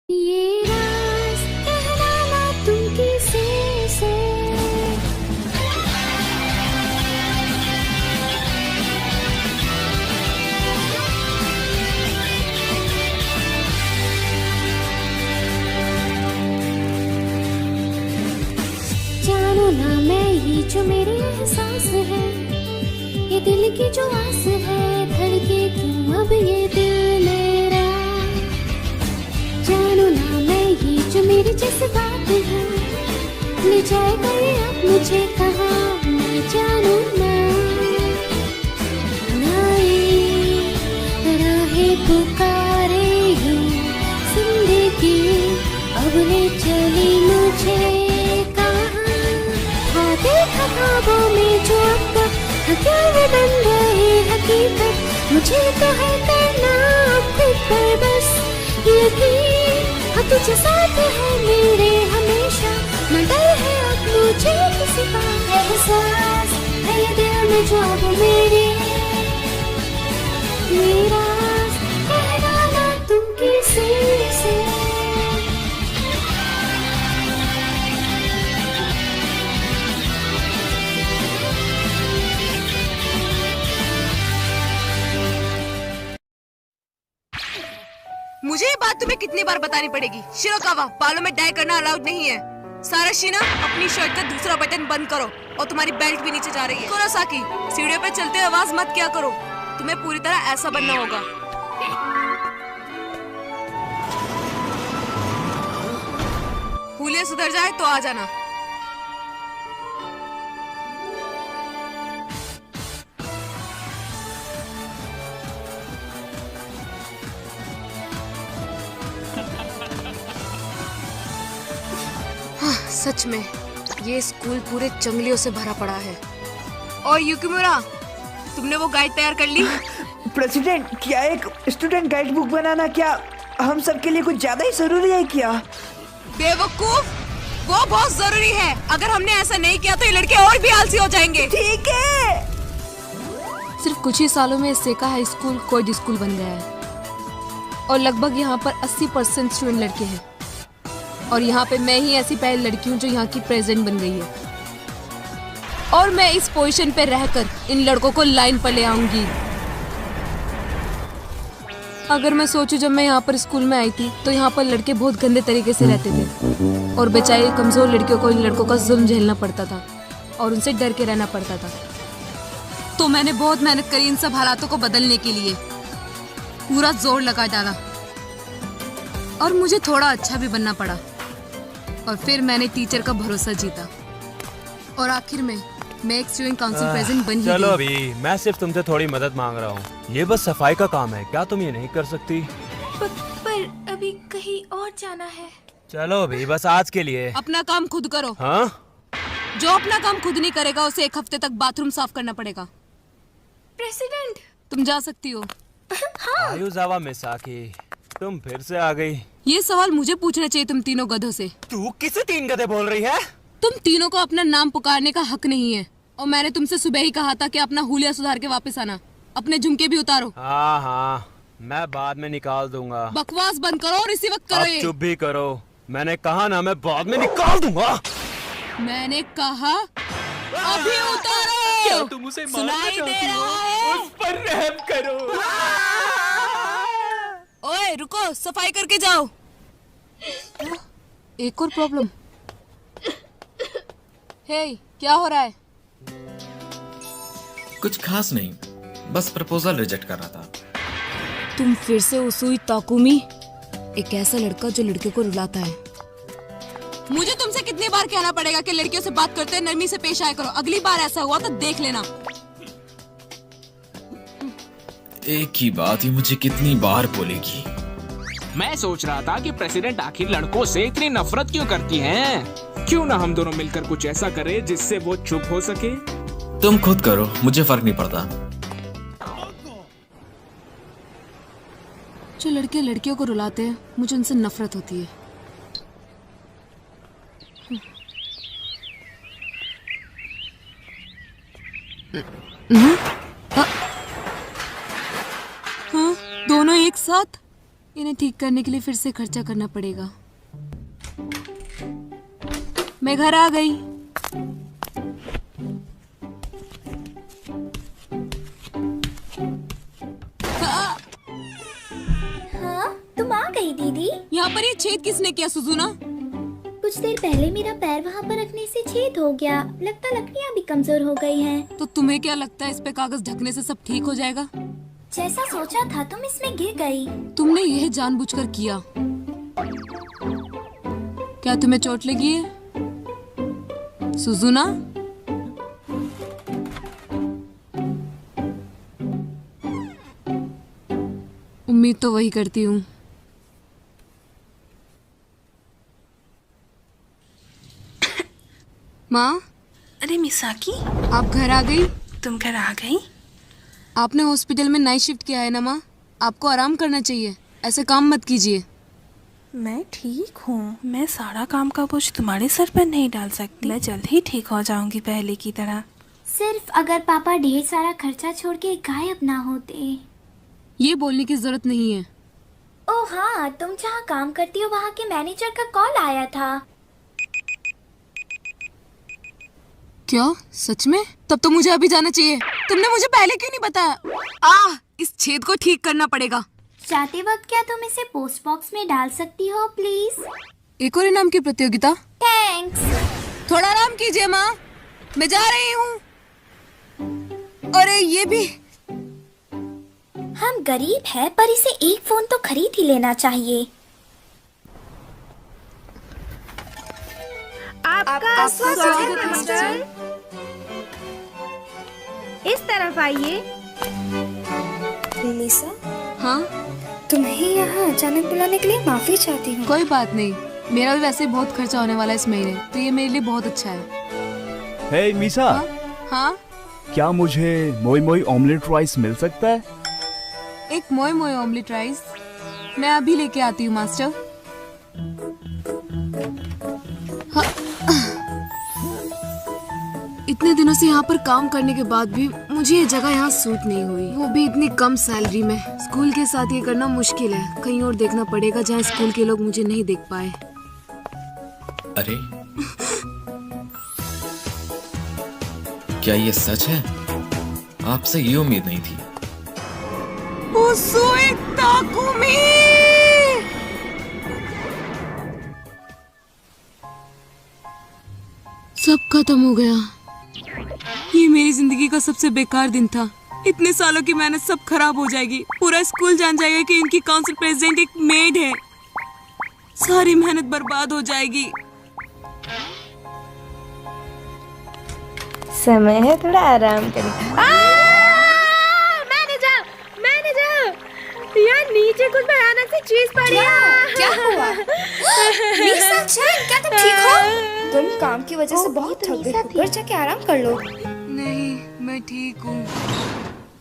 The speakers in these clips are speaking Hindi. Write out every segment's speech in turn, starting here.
ये राज कहलाना तुम किसी से। जानो ना मैं ये जो मेरे एहसास है, ये दिल की जो आस है, धड़के क्यों अब ये दिल मेरा। जानो ना मैं ये जो मेरी जज्बात है, ले जाएगा ये अब मुझे कहाँ, मैं जानू ना। राहें पुकारे ये जिंदगी, अब ले चली मुझे कहाँ। हाँ देखा ख्वाबों में जो अब तक क्या वो बन गए हकीकत, मुझे तो है करना अब खुद पर बस यकीन। हाँ तुझे साथ है मेरे हमेशा, न डर है अब मुझे किसी का। एहसास है ये दिल में जो अब मेरे, मेरा कहलाना तुम किसी से। मुझे ये बात तुम्हें कितनी बार बतानी पड़ेगी? शिरोकावा, बालों में डाई करना अलाउड नहीं है। साराशिना, अपनी शर्ट का दूसरा बटन बंद करो, और तुम्हारी बेल्ट भी नीचे जा रही है। कुरोसाकी, सीढ़ियों पे चलते आवाज मत क्या करो, तुम्हें पूरी तरह ऐसा बनना होगा। हुलिया सुधर जाए तो आ जाना। सच में ये स्कूल पूरे जंगलियों से भरा पड़ा है। और युकिमुरा, तुमने वो गाइड तैयार कर ली? प्रेसिडेंट, क्या एक स्टूडेंट गाइड बुक बनाना क्या हम सब के लिए कुछ ज्यादा ही जरूरी है क्या? बेवकूफ, वो बहुत जरूरी है। अगर हमने ऐसा नहीं किया तो ये लड़के और भी आलसी हो जाएंगे। ठीक है। सिर्फ कुछ ही सालों में सेका हाई स्कूल कोएड स्कूल बन गया है, और लगभग यहाँ पर 80% स्टूडेंट लड़के हैं। और यहाँ पे मैं ही ऐसी पहली लड़की हूँ जो यहाँ की प्रेसिडेंट बन गई है, और मैं इस पोजीशन पे रहकर इन लड़कों को लाइन पर ले आऊंगी। अगर मैं सोचूं, जब मैं यहाँ पर स्कूल में आई थी तो यहाँ पर लड़के बहुत गंदे तरीके से रहते थे, और बेचारे कमजोर लड़कियों को इन लड़कों का जुल्म झेलना पड़ता था और उनसे डर के रहना पड़ता था। तो मैंने बहुत मेहनत करी इन सब हालातों को बदलने के लिए, पूरा जोर लगा डाला, और मुझे थोड़ा अच्छा भी बनना पड़ा। और फिर मैंने टीचर का भरोसा जीता, और आखिर में मैं एक स्टूडेंट काउंसिल प्रेसिडेंट बन ही गई। चलो अभी, मैं सिर्फ तुमसे थोड़ी मदद मांग रहा हूँ। ये बस सफाई का काम है, क्या तुम ये नहीं कर सकती? पर अभी कहीं और जाना है। चलो अभी, बस आज के लिए। अपना काम खुद करो। हाँ? जो अपना काम खुद नहीं करेगा उसे 1 हफ्ते तक बाथरूम साफ करना पड़ेगा। प्रेसिडेंट, तुम जा सकती हो। आयुजावा मिसाकी, तुम फिर से आ गई। ये सवाल मुझे पूछना चाहिए तुम तीनों गधों से। तू किसे 3 गधे बोल रही है? तुम तीनों को अपना नाम पुकारने का हक नहीं है, और मैंने तुमसे सुबह ही कहा था कि अपना हुलिया सुधार के वापस आना। अपने झुमके भी उतारो। हाँ हाँ, मैं बाद में निकाल दूंगा। बकवास बंद करो और इसी वक्त करो। अब ये चुप भी करो, मैंने कहा ना, मैं बाद में निकाल दूंगा। मैंने कहा अभी उतारो। क्या तुम उसे मारना सुनाई दे चाहती हो? रहा है? उस पर रहम करो। ओए रुको, सफाई करके जाओ। एक और प्रॉब्लम। हे, क्या हो रहा है? कुछ खास नहीं, बस प्रपोजल रिजेक्ट कर रहा था। तुम फिर से उसूई ताकुमी, एक ऐसा लड़का जो लड़कियों को रुलाता है। मुझे तुमसे कितनी बार कहना पड़ेगा कि लड़कियों से बात करते नरमी से पेश आया करो। अगली बार ऐसा हुआ तो देख लेना। एक ही बात ही मुझे कितनी बार बोलेगी। मैं सोच रहा था कि प्रेसिडेंट आखिर लड़कों से इतनी नफरत क्यों करती हैं? क्यों ना हम दोनों मिलकर कुछ ऐसा करें जिससे वो चुप हो सके? तुम खुद करो, मुझे फर्क नहीं पड़ता। जो लड़के लड़कियों को रुलाते हैं, मुझे उनसे नफरत होती है। हाँ, दोनों एक साथ? इन्हें ठीक करने के लिए फिर से खर्चा करना पड़ेगा। मैं घर आ गई। हाँ, तुम आ गई दीदी। यहाँ पर ये छेद किसने किया सुजुना? कुछ देर पहले मेरा पैर वहाँ पर रखने से छेद हो गया। लगता लकड़ियाँ भी कमजोर हो गई हैं। तो तुम्हें क्या लगता है इस पे कागज ढकने से सब ठीक हो जाएगा? जैसा सोचा था तुम इसमें गिर गई। तुमने यह जानबूझकर किया। क्या तुम्हें चोट लगी है सुजुना? उम्मीद तो वही करती हूँ। माँ, अरे मिसाकी, आप घर आ गई? तुम घर आ गई? आपने हॉस्पिटल में नाइट शिफ्ट किया है ना माँ? आपको आराम करना चाहिए, ऐसे काम मत कीजिए। मैं ठीक हूँ। मैं सारा काम का बोझ तुम्हारे सर पर नहीं डाल सकती। मैं जल्द ही ठीक हो जाऊंगी पहले की तरह। सिर्फ अगर पापा ढेर सारा खर्चा छोड़ के गायब ना होते। ये बोलने की जरूरत नहीं है। ओ हाँ, तुम जहाँ काम करती हो वहाँ के मैनेजर का कॉल आया था। क्या सच में? तब तो मुझे अभी जाना चाहिए। तुमने मुझे पहले क्यों नहीं बताया? इस छेद को ठीक करना पड़ेगा। जाते वक्त क्या तुम इसे पोस्ट बॉक्स में डाल सकती हो प्लीज? एक और इनाम की प्रतियोगिता? थैंक्स। थोड़ा आराम कीजिए माँ, मैं जा रही हूँ। अरे ये भी। हम गरीब हैं पर इसे एक फोन तो खरीद ही लेना चाहिए। आपका स्वागत है मिस्टर। इस तरफ आइए। लिसा, हाँ, तुम्हें यहाँ अचानक बुलाने के लिए माफी चाहती हूँ। कोई बात नहीं, मेरा भी वैसे बहुत खर्चा होने वाला है इस महीने, तो ये मेरे लिए बहुत अच्छा है। हे मीसा, हाँ? क्या मुझे मोई मोई ऑमलेट राइस मिल सकता है? एक मोए मोए ऑमलेट राइस? मैं अभी लेके आती हूँ मास्टर। हाँ। इतने दिनों से यहाँ पर काम करने के बाद भी मुझे ये जगह यहाँ सूट नहीं हुई, वो भी इतनी कम सैलरी में। स्कूल के साथ ये करना मुश्किल है, कहीं और देखना पड़ेगा जहाँ स्कूल के लोग मुझे नहीं देख पाए। अरे क्या ये सच है? आपसे ये उम्मीद नहीं थी। सब खत्म हो गया। ये मेरी जिंदगी का सबसे बेकार दिन था। इतने सालों की मेहनत सब खराब हो जाएगी। पूरा स्कूल जान जाएगा कि इनकी काउंसिल प्रेसिडेंट एक मेड है। सारी मेहनत बर्बाद हो जाएगी। समय है थोड़ा आराम करने। मैनेजर, मैनेजर, यार नीचे कुछ भयानक सी चीज पड़ी है। क्या हुआ? लिसा चैन, क्या तुम ठीक हो? तुम काम की वजह से बहुत थक गई हो, घर जाके आराम कर लो। नहीं, मैं ठीक हूँ।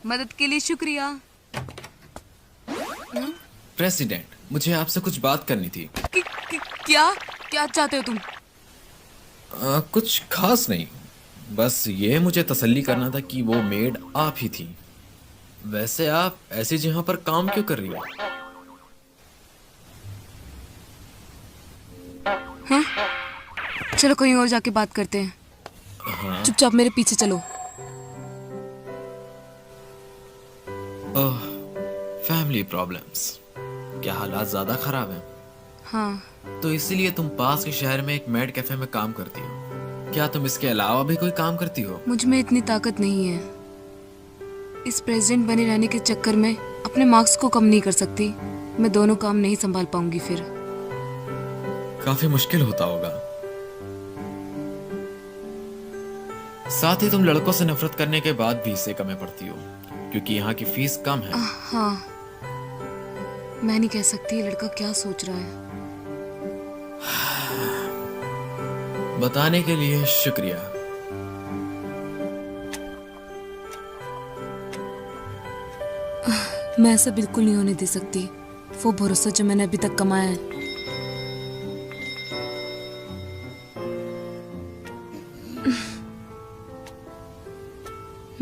मदद के लिए शुक्रिया। प्रेसिडेंट, मुझे आपसे कुछ बात करनी थी। क्या क्या चाहते हो तुम? कुछ खास नहीं, बस ये मुझे तसल्ली करना था कि वो मेड आप ही थी। वैसे आप ऐसी जगह पर काम क्यों कर रही हो? हाँ? चलो कहीं और जाके बात करते हैं। हाँ? चुपचाप मेरे पीछे चलो। ओह, फैमिली प्रॉब्लम्स। क्या हालात ज्यादा खराब हैं? हाँ। तो इसीलिए तुम पास के शहर में एक मेड कैफे में काम करती हो। क्या तुम इसके अलावा भी कोई काम करती हो? मुझ में इतनी ताकत नहीं है। इस प्रेसिडेंट बने रहने के चक्कर में अपने मार्क्स को कम नहीं कर सकती। मैं दोनों काम नहीं संभाल पाऊंगी फिर। काफी मुश्किल होता होगा। साथ ही तुम लड़कों से नफरत करने के बाद भी इसे कम पड़ती हो, क्योंकि यहाँ की फीस कम है। हाँ, मैं नहीं कह सकती लड़का क्या सोच रहा है। बताने के लिए शुक्रिया। मैं ऐसा बिल्कुल नहीं होने दे सकती। वो भरोसा जो मैंने अभी तक कमाया है।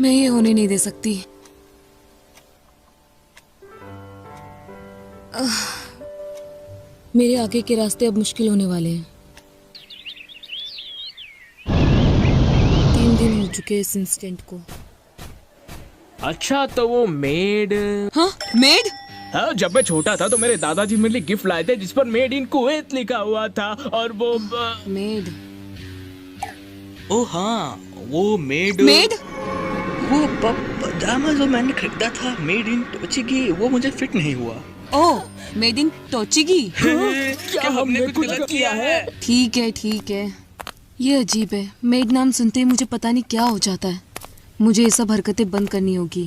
मैं ये होने नहीं दे सकती। मेरे आगे के रास्ते अब मुश्किल होने वाले हैं। 3 दिन हो चुके हैं इस इंसिडेंट को। अच्छा तो वो मेड। हाँ, मेड? हाँ, जब मैं छोटा था तो मेरे दादाजी मेरे लिए गिफ्ट लाए थे जिस पर मेड इन कुवैत लिखा हुआ था और वो मेड? ओ हाँ, वो मेड वो पजामा जो मैंने खरीदा था मेड इन टोचिगी, वो मुझे फिट नहीं हुआ। ओह, मेड इन टोचिगी? क्या हमने कुछ गलत किया है? ठीक है। ये अजीब है, मेड नाम सुनते ही मुझे पता नहीं क्या हो जाता है। मुझे ये सब हरकतें बंद करनी होगी।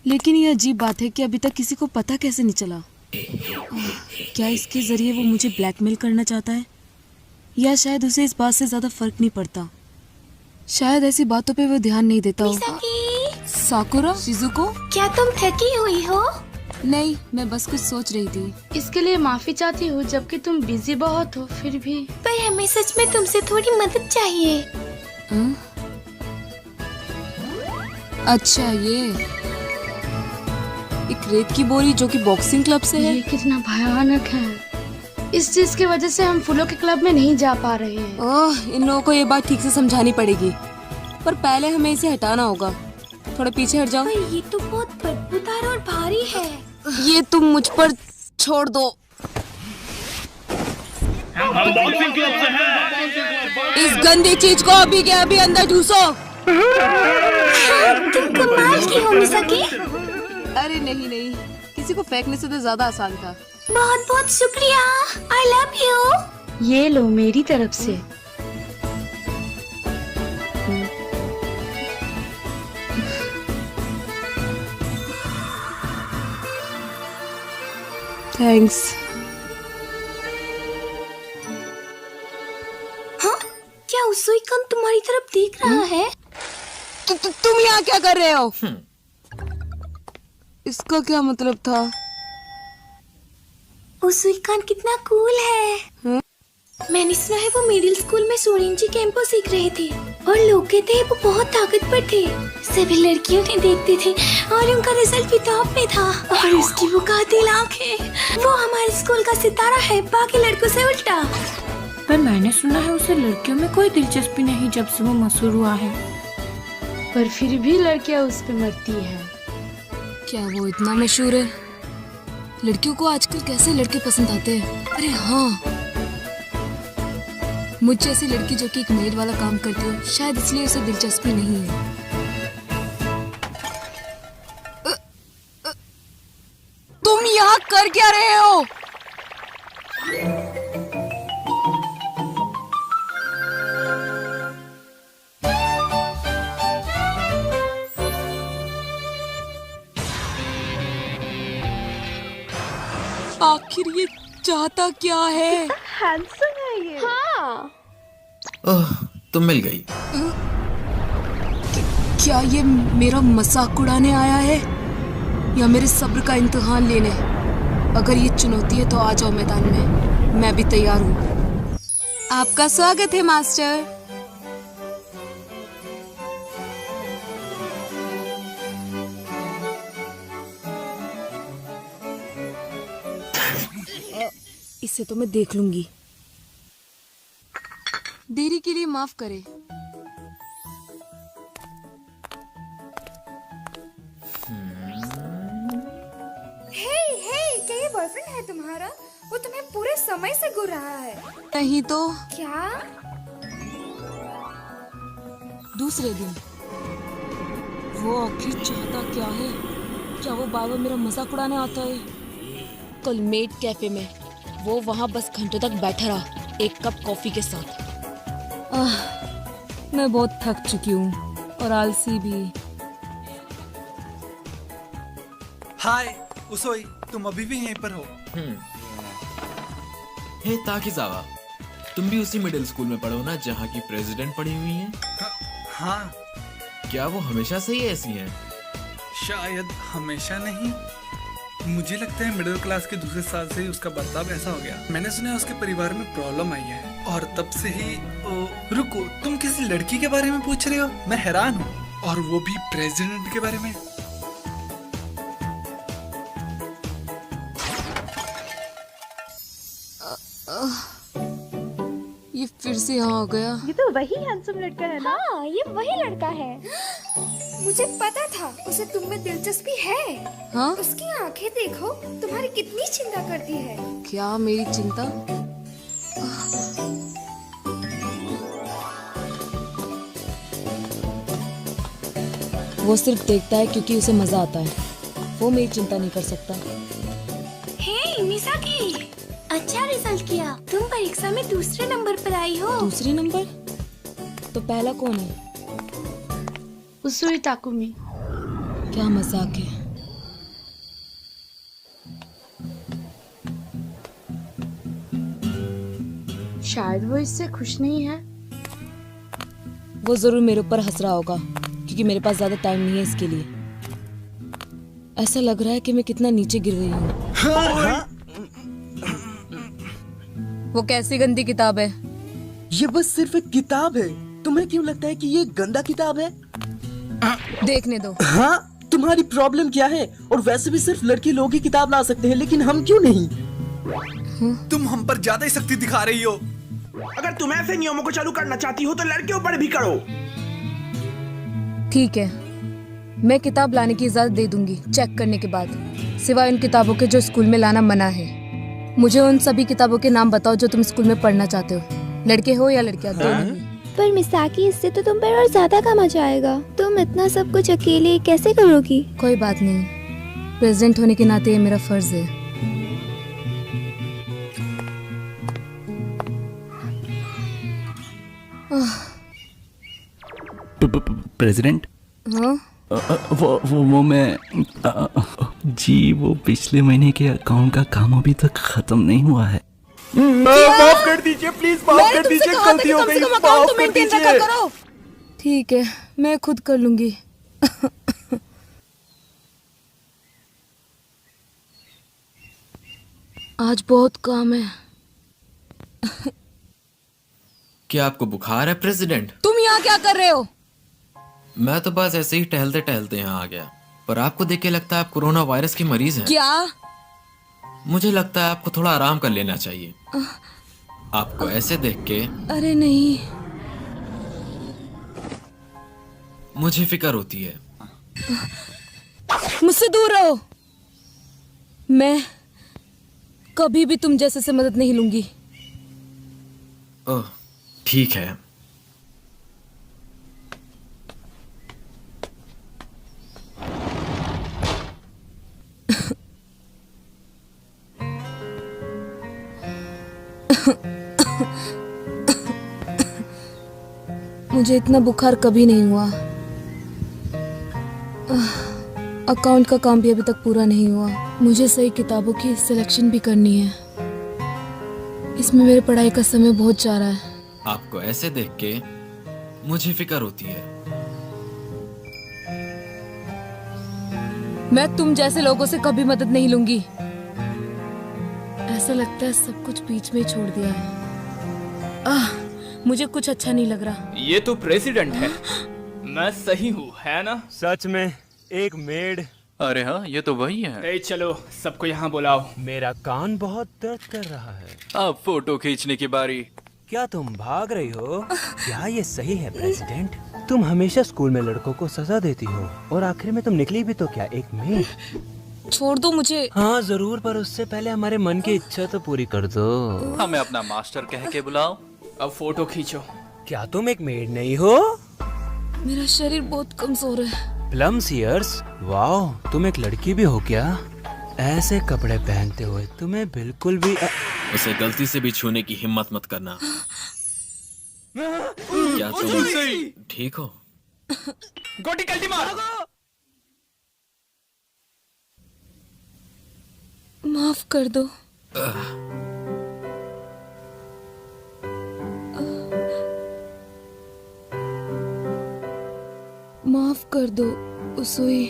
लेकिन ये अजीब बात है कि अभी तक किसी को पता कैसे नहीं चला। क्या इसके जरिए वो मुझे ब्लैकमेल करना चाहता है, या शायद उसे इस बात से ज्यादा फर्क नहीं पड़ता। शायद ऐसी बातों पे वो ध्यान नहीं देता हो। साकुरा, शिजुको, क्या तुम थकी हुई हो? नहीं, मैं बस कुछ सोच रही थी। इसके लिए माफी चाहती हूँ, जबकि तुम बिजी बहुत हो। फिर भी पर हमें सच में तुमसे थोड़ी मदद चाहिए। अच्छा, ये एक रेत की बोरी जो कि बॉक्सिंग क्लब से है। ये कितना भयानक है। इस चीज की वजह से हम फूलों के क्लब में नहीं जा पा रहे हैं। ओह, इन लोगों को ये बात ठीक से समझानी पड़ेगी, पर पहले हमें इसे हटाना होगा। थोड़ा पीछे हट जाओ। पर ये तो बहुत बदबूदार और भारी है। ये तुम मुझ पर छोड़ दो। हम बॉक्सिंग क्लब से हैं। इस गंदी चीज को अभी के अभी अंदर ठूसो। तुम कमाल की हो मिसाकी। अरे नहीं, किसी को फेंकने से तो ज्यादा आसान था। बहुत बहुत शुक्रिया। I love you. ये लो मेरी तरफ से। थैंक्स। हाँ, क्या उसुइकन तुम्हारी तरफ देख रहा है? तुम यहाँ क्या कर रहे हो? इसका क्या मतलब था? उसुइकन कितना कूल है। मैंने सुना है वो मिडिल स्कूल में सोरेंजी केम्पो सीख रहे थे और लोग कहते हैं वो बहुत ताकतवर थे। सभी लड़कियों ने देखते थे और उनका रिजल्ट भी टॉप में था। और उसकी वो कातिल आंखें, वो हमारे स्कूल का सितारा है, बाकी लड़कों से उल्टा। पर मैंने सुना है उसे लड़कियों में कोई दिलचस्पी नहीं जब से वो मशहूर हुआ है। पर फिर भी लड़कियां उस पे मरती हैं। क्या वो इतना मशहूर है? लड़कियों को आजकल कैसे लड़के पसंद आते हैं? अरे हाँ, मुझ जैसी लड़की जो कि एक मेड वाला काम करती हो, शायद इसलिए उसे दिलचस्पी नहीं है। तुम यहाँ कर क्या रहे हो? आखिर ये चाहता क्या है? हैंडसम है ये। हाँ। ओह, तुम मिल गई। क्या ये मेरा मजाक उड़ाने आया है या मेरे सब्र का इम्तिहान लेने? अगर ये चुनौती है तो आ जाओ मैदान में, मैं भी तैयार हूँ। आपका स्वागत है मास्टर। इसे तो मैं देख लूंगी। देरी के लिए माफ करें। हे, क्या ये बॉयफ्रेंड है तुम्हारा? वो तुम्हें पूरे समय से घूर रहा है। नहीं तो क्या? दूसरे दिन वो आखिर चाहता क्या है? क्या वो बार बार मेरा मजाक उड़ाने आता है? कल मेड कैफे में वो वहाँ बस घंटों तक बैठा रहा एक कप कॉफी के साथ। मैं बहुत थक चुकी हूँ और आलसी भी। हाय उसोई, तुम अभी भी यहीं पर हो? हे ताकिजावा, तुम भी उसी मिडिल स्कूल में पढ़ो ना जहाँ की प्रेसिडेंट पढ़ी हुई हैं? हाँ। क्या वो हमेशा से ही ऐसी हैं? शायद हमेशा नहीं, मुझे लगता है मिडिल क्लास के दूसरे साल से ही उसका बर्ताव ऐसा हो गया। मैंने सुना है उसके परिवार में प्रॉब्लम आई है और तब से ही रुको, तुम किसी लड़की के बारे में पूछ रहे हो? मैं हैरान हूँ, और वो भी प्रेसिडेंट के बारे में। ये फिर से यहाँ आ गया। ये तो वही हैंडसम लड़का है ना? हाँ, ये वही लड़का है। मुझे पता था उसे तुम में दिलचस्पी है। हाँ? उसकी आंखें देखो, तुम्हारी कितनी चिंता करती है। क्या मेरी चिंता? वो सिर्फ देखता है क्योंकि उसे मजा आता है। वो मेरी चिंता नहीं कर सकता। हे मिसाकी, अच्छा रिजल्ट किया। तुम परीक्षा में दूसरे नंबर पर आई हो। दूसरे नंबर? तो पहला कौन है? उसुई ताकुमी। क्या मजाक है। शायद वो इससे खुश नहीं है। वो जरूर मेरे ऊपर हंस रहा होगा क्योंकि मेरे पास ज्यादा टाइम नहीं है इसके लिए। ऐसा लग रहा है कि मैं कितना नीचे गिर गई हूँ। वो कैसी गंदी किताब है? ये बस सिर्फ एक किताब है। तुम्हें क्यों लगता है कि ये गंदा किताब है? देखने दो। हाँ, तुम्हारी प्रॉब्लम क्या है? और वैसे भी सिर्फ लड़के लोग ही किताब ला सकते हैं, लेकिन हम क्यों नहीं? तुम हम पर ज्यादा ही सख्ती दिखा रही हो। अगर तुम ऐसे नियमों को चालू करना चाहती हो तो लड़कियों पर भी करो। ठीक है, मैं किताब लाने की इजाजत दे दूंगी चेक करने के बाद, सिवाय उन किताबों के जो स्कूल में लाना मना है। मुझे उन सभी किताबों के नाम बताओ जो तुम स्कूल में पढ़ना चाहते हो, लड़के हो या लड़कियां, दोनों। पर मिसाकी, इससे तो तुम पर और ज्यादा काम आ जाएगा। तुम इतना सब कुछ अकेले कैसे करोगी? कोई बात नहीं, प्रेसिडेंट होने के नाते ये मेरा फर्ज है। प्रेसिडेंट? हाँ? वो मैं जी, वो पिछले महीने के अकाउंट का काम अभी तक खत्म नहीं हुआ है। माफ कर दीजिए प्लीज, माफ कर दीजिए, गलती हो गई, माफ कर दीजिए। ठीक है, मैं खुद कर लूंगी। आज बहुत काम है। क्या आपको बुखार है प्रेसिडेंट? तुम यहाँ क्या कर रहे हो? मैं तो बस ऐसे ही टहलते टहलते यहाँ आ गया, पर आपको देख के लगता है आप कोरोना वायरस के मरीज हैं। क्या? मुझे लगता है आपको थोड़ा आराम कर लेना चाहिए। आपको ऐसे देख के अरे नहीं, मुझे फिक्र होती है। मुझसे दूर रहो। मैं कभी भी तुम जैसे से मदद नहीं लूंगी। ओह, ठीक है। मुझे इतना बुखार कभी नहीं हुआ। अकाउंट का काम भी अभी तक पूरा नहीं हुआ। मुझे सही किताबों की सिलेक्शन भी करनी है। इसमें मेरे पढ़ाई का समय बहुत जा रहा है। आपको ऐसे देख के मुझे फिक्र होती है। मैं तुम जैसे लोगों से कभी मदद नहीं लूंगी। ऐसा लगता है सब कुछ बीच में ही छोड़ दिया है। मुझे कुछ अच्छा नहीं लग रहा। ये तो प्रेसिडेंट है। मैं सही हूँ, है ना? सच में एक मेड। अरे हाँ, ये तो वही है। चलो सबको यहाँ बुलाओ। मेरा कान बहुत दर्द कर रहा है। अब फोटो खींचने की बारी। क्या तुम भाग रही हो? क्या ये सही है प्रेसिडेंट? तुम हमेशा स्कूल में लड़कों को सजा देती हो और आखिर में तुम निकली भी तो क्या, एक मेड? छोड़ दो मुझे। हाँ जरूर, पर उससे पहले हमारे मन की इच्छा तो पूरी कर दो। हमें अपना मास्टर कह के बुलाओ। अब फोटो खींचो। क्या तुम एक मेड नहीं हो? मेरा शरीर बहुत कमजोर है। प्लम्स ईयर्स, वाह, तुम एक लड़की भी हो क्या? ऐसे कपड़े पहनते हुए तुम्हें बिल्कुल भी उसे गलती से भी छूने की हिम्मत मत करना। क्या तुम ठीक हो? गोटी कल्टी मार। माफ कर दो। माफ कर दो उसुई।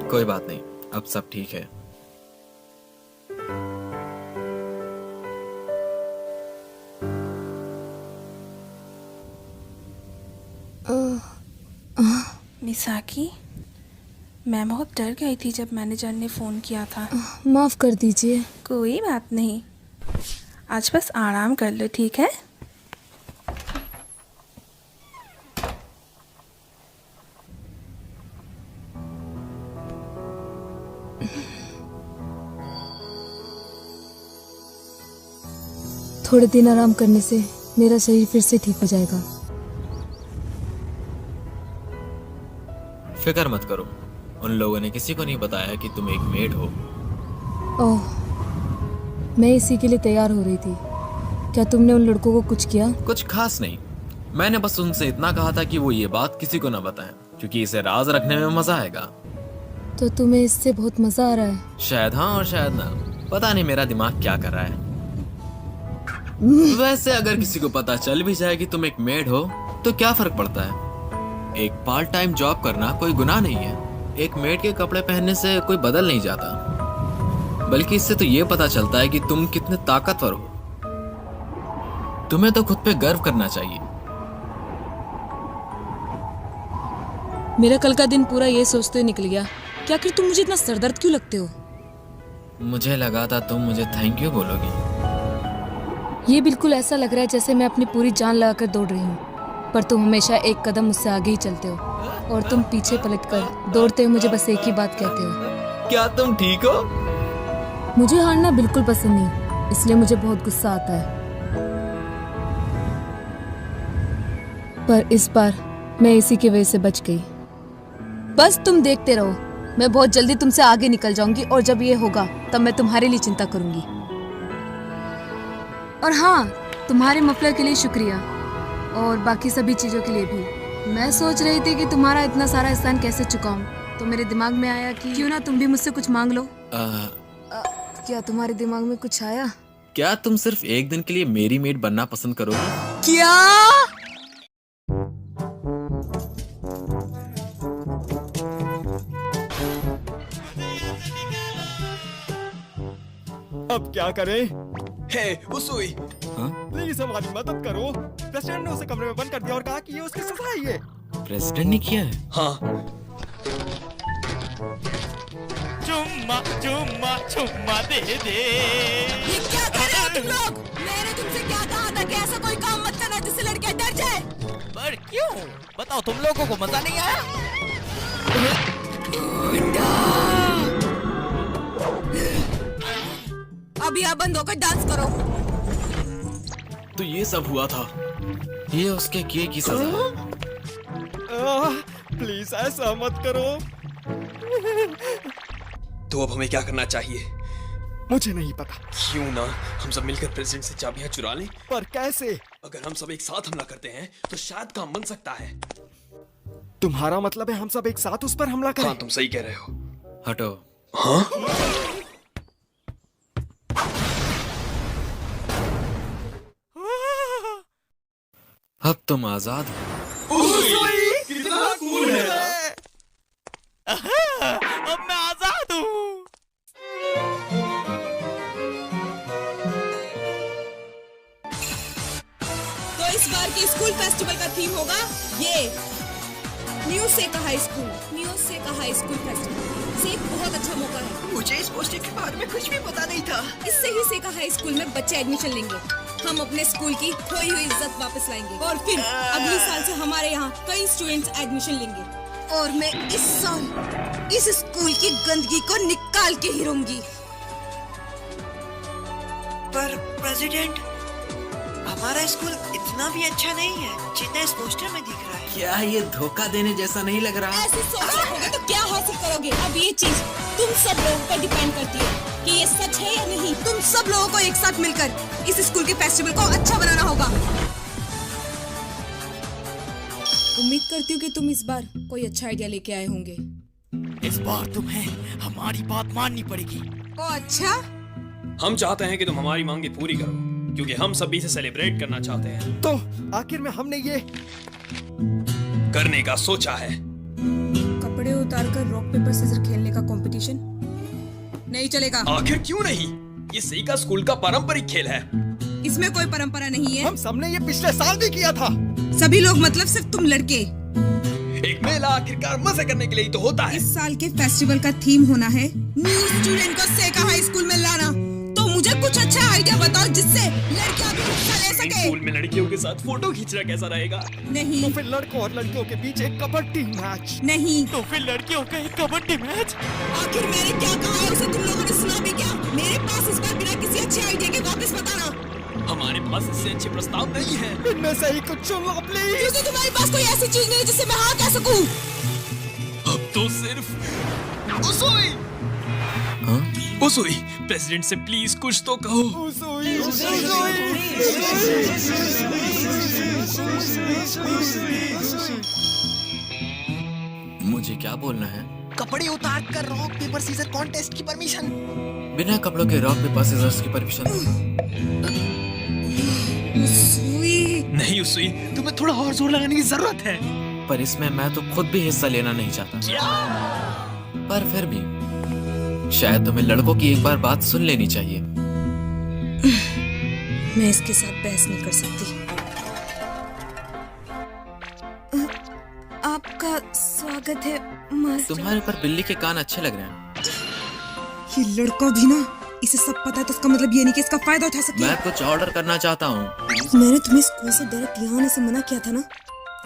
कोई बात नहीं, अब सब ठीक है। मिसाकी, मैं बहुत डर गई थी जब मैनेजर ने फ़ोन किया था। माफ़ कर दीजिए। कोई बात नहीं, आज बस आराम कर लो, ठीक है? थोड़े दिन आराम करने से मेरा शरीर फिर से ठीक हो जाएगा। फिक्र मत करो, उन लोगों ने किसी को नहीं बताया कि तुम एक मेड हो। ओह, मैं इसी के लिए तैयार हो रही थी। क्या तुमने उन लड़कों को कुछ किया? कुछ खास नहीं, मैंने बस उनसे इतना कहा था कि वो ये बात किसी को ना बताएं, क्योंकि इसे राज रखने में मजा आएगा। तो तुम्हें इससे बहुत मजा आ रहा है? शायद हाँ और शायद ना, पता नहीं मेरा दिमाग क्या कर रहा है। वैसे अगर किसी को पता चल भी जाए कि तुम एक मेड हो तो क्या फर्क पड़ता है? एक पार्ट टाइम जॉब करना कोई गुनाह नहीं है। एक मेड के कपड़े पहनने से कोई बदल नहीं जाता, बल्कि इससे तो ये पता चलता है कि तुम कितने ताकतवर हो। तुम्हें तो खुद पे गर्व करना चाहिए। मेरा कल का दिन पूरा ये सोचते हुए निकल गया कि आखिर तुम मुझे इतना सरदर्द क्यों लगते हो? मुझे लगा था तुम मुझे थैंक यू बोलोगी। ये बिल्कुल ऐसा लग रहा है जैसे मैं अपनी पूरी जान लगाकर दौड़ रही हूँ, पर तुम हमेशा एक कदम मुझसे आगे ही चलते हो और तुम पीछे पलटकर दौड़ते हुए मुझे बस एक ही बात कहते हो। क्या तुम ठीक हो? मुझे हारना बिल्कुल पसंद नहीं, इसलिए मुझे बहुत गुस्सा आता है। पर इस बार मैं इसी की वजह से बच गई। बस तुम देखते रहो, मैं बहुत जल्दी तुमसे आगे निकल जाऊंगी और जब ये होगा तब मैं तुम्हारे लिए चिंता करूंगी। और हाँ, तुम्हारे मफलर के लिए शुक्रिया और बाकी सभी चीजों के लिए भी। मैं सोच रही थी कि तुम्हारा इतना सारा एहसान कैसे चुकाऊं, तो मेरे दिमाग में आया कि क्यों ना तुम भी मुझसे कुछ मांग लो। क्या तुम्हारे दिमाग में कुछ आया? क्या तुम सिर्फ एक दिन के लिए मेरी मेड बनना पसंद करोगे? क्या? अब क्या करें? हे उसुई, प्लीज हमारी मदद करो। प्रेसिडेंट ने उसे कमरे में बंद कर दिया और कहा कि ये उसकी सजा है। ये प्रेसिडेंट ने किया है? हाँ। चुम्मा चुम्मा चुम्मा दे दे। ये क्या कर रहे हो तुम लोग? मैंने तुमसे क्या कहा था कि ऐसा कोई काम मत करना जिससे लड़कियां डर जाए। पर क्यों? बताओ, तुम लोगों को मजा नहीं आया? अब यहाँ बंद होकर डांस करो। तो ये सब हुआ था, ये उसके किए की सजा है। प्लीज ऐसा मत करो। तो अब हमें क्या करना चाहिए? मुझे नहीं पता। क्यों ना हम सब मिलकर प्रेसिडेंट से चाबियां चुरा लें? पर कैसे? अगर हम सब एक साथ हमला करते हैं तो शायद काम बन सकता है। तुम्हारा मतलब है हम सब एक साथ उस पर हमला करें? हाँ, तुम सही कह रहे हो। हटो। हाँ? अब तुम आजाद हो। कितना कूल है। अब मैं आजाद हूँ। तो इस बार के स्कूल फेस्टिवल का थीम होगा ये, न्यू सेका हाई स्कूल। न्यू सेका हाई स्कूल फेस्टिवल से एक बहुत अच्छा मौका है। मुझे इस पोस्टर के बारे में कुछ भी पता नहीं था। इससे ही सेका हाई स्कूल में बच्चे एडमिशन लेंगे। हम अपने स्कूल की खोई हुई इज्जत वापस लाएंगे और फिर अगले साल से हमारे यहाँ कई स्टूडेंट्स एडमिशन लेंगे और मैं इस साल इस स्कूल की गंदगी को निकाल के ही रहूंगी। पर प्रेसिडेंट, हमारा स्कूल इतना भी अच्छा नहीं है जितना इस पोस्टर में दिख रहा है। क्या ये धोखा देने जैसा नहीं लग रहा? ऐसे सोच रखोगे तो क्या हासिल करोगे? अब ये चीज तुम सब लोगों पर डिपेंड करती है कि ये सच है या नहीं। तुम सब लोगों को एक साथ मिलकर इस स्कूल के फेस्टिवल को अच्छा बनाना होगा। उम्मीद करती हूँ कि तुम इस बार कोई अच्छा आइडिया लेके आए होंगे। इस बार तुम्हें हमारी बात माननी पड़ेगी। ओ अच्छा? हम चाहते हैं कि तुम हमारी मांगे पूरी करो, क्योंकि हम सभी से सेलिब्रेट करना चाहते हैं। तो आखिर में हमने ये करने का सोचा है। कपड़े उतारकर रॉक पेपर सीजर खेलने का कंपटीशन नहीं चलेगा। आखिर क्यों नहीं? ये सेका स्कूल का पारंपरिक खेल है। इसमें कोई परंपरा नहीं है। हम सबने ये पिछले साल भी किया था। सभी लोग मतलब सिर्फ तुम लड़के। एक मेला आखिरकार मजे करने के लिए ही तो होता है। इस साल के फेस्टिवल का थीम होना है न्यू स्टूडेंट को सेका हाई स्कूल में लाना। तो मुझे कुछ अच्छा आइडिया बताओ जिससे लड़कियां भी हिस्सा ले सके। स्कूल में लड़कियों के साथ फोटो खींचना कैसा रहेगा? नहीं। तो फिर लड़कों और लड़कियों के बीच एक कबड्डी मैच। नहीं। तो फिर लड़कियों का एक कबड्डी मैच। आखिर मैंने क्या कहा है उसे तुम लोगों ने सुना भी क्या? मेरे पास इस बार बिना किसी अच्छे आइडिया के वापस बताना। हमारे पास इससे अच्छे प्रस्ताव नहीं है। इनमें से ही कुछ चुन लो प्लीज। क्योंकि तुम्हारे पास कोई ऐसी चीज नहीं है जिससे मैं हाँ कह सकूं। अब तो सिर्फ उसोई। उसोई, प्रेसिडेंट से प्लीज कुछ तो कहो। मुझे क्या बोलना है? कपड़े उतार कर रॉक पेपर सीजर कॉन्टेस्ट की परमिशन। बिना कपड़ों के रॉक पेपर सीजर्स की परमिशन? नहीं उसुई, तुम्हें थोड़ा और जोर लगाने की जरूरत है। पर इसमें मैं तो खुद भी हिस्सा लेना नहीं चाहता। पर फिर भी शायद तुम्हें लड़कों की एक बार बात सुन लेनी चाहिए। मैं इसके साथ बहस नहीं कर सकती। आपका स्वागत है मास्टर। तुम्हारे ऊपर बिल्ली के कान अच्छे लग रहे हैं। ये लड़का भी ना, इसे सब पता है तो इसका मतलब ये नहीं कि इसका फायदा उठा सके। मैं कुछ ऑर्डर करना चाहता हूँ। मैंने तुम्हें स्कूल से डायरेक्ट यहाँ आने से मना किया था ना।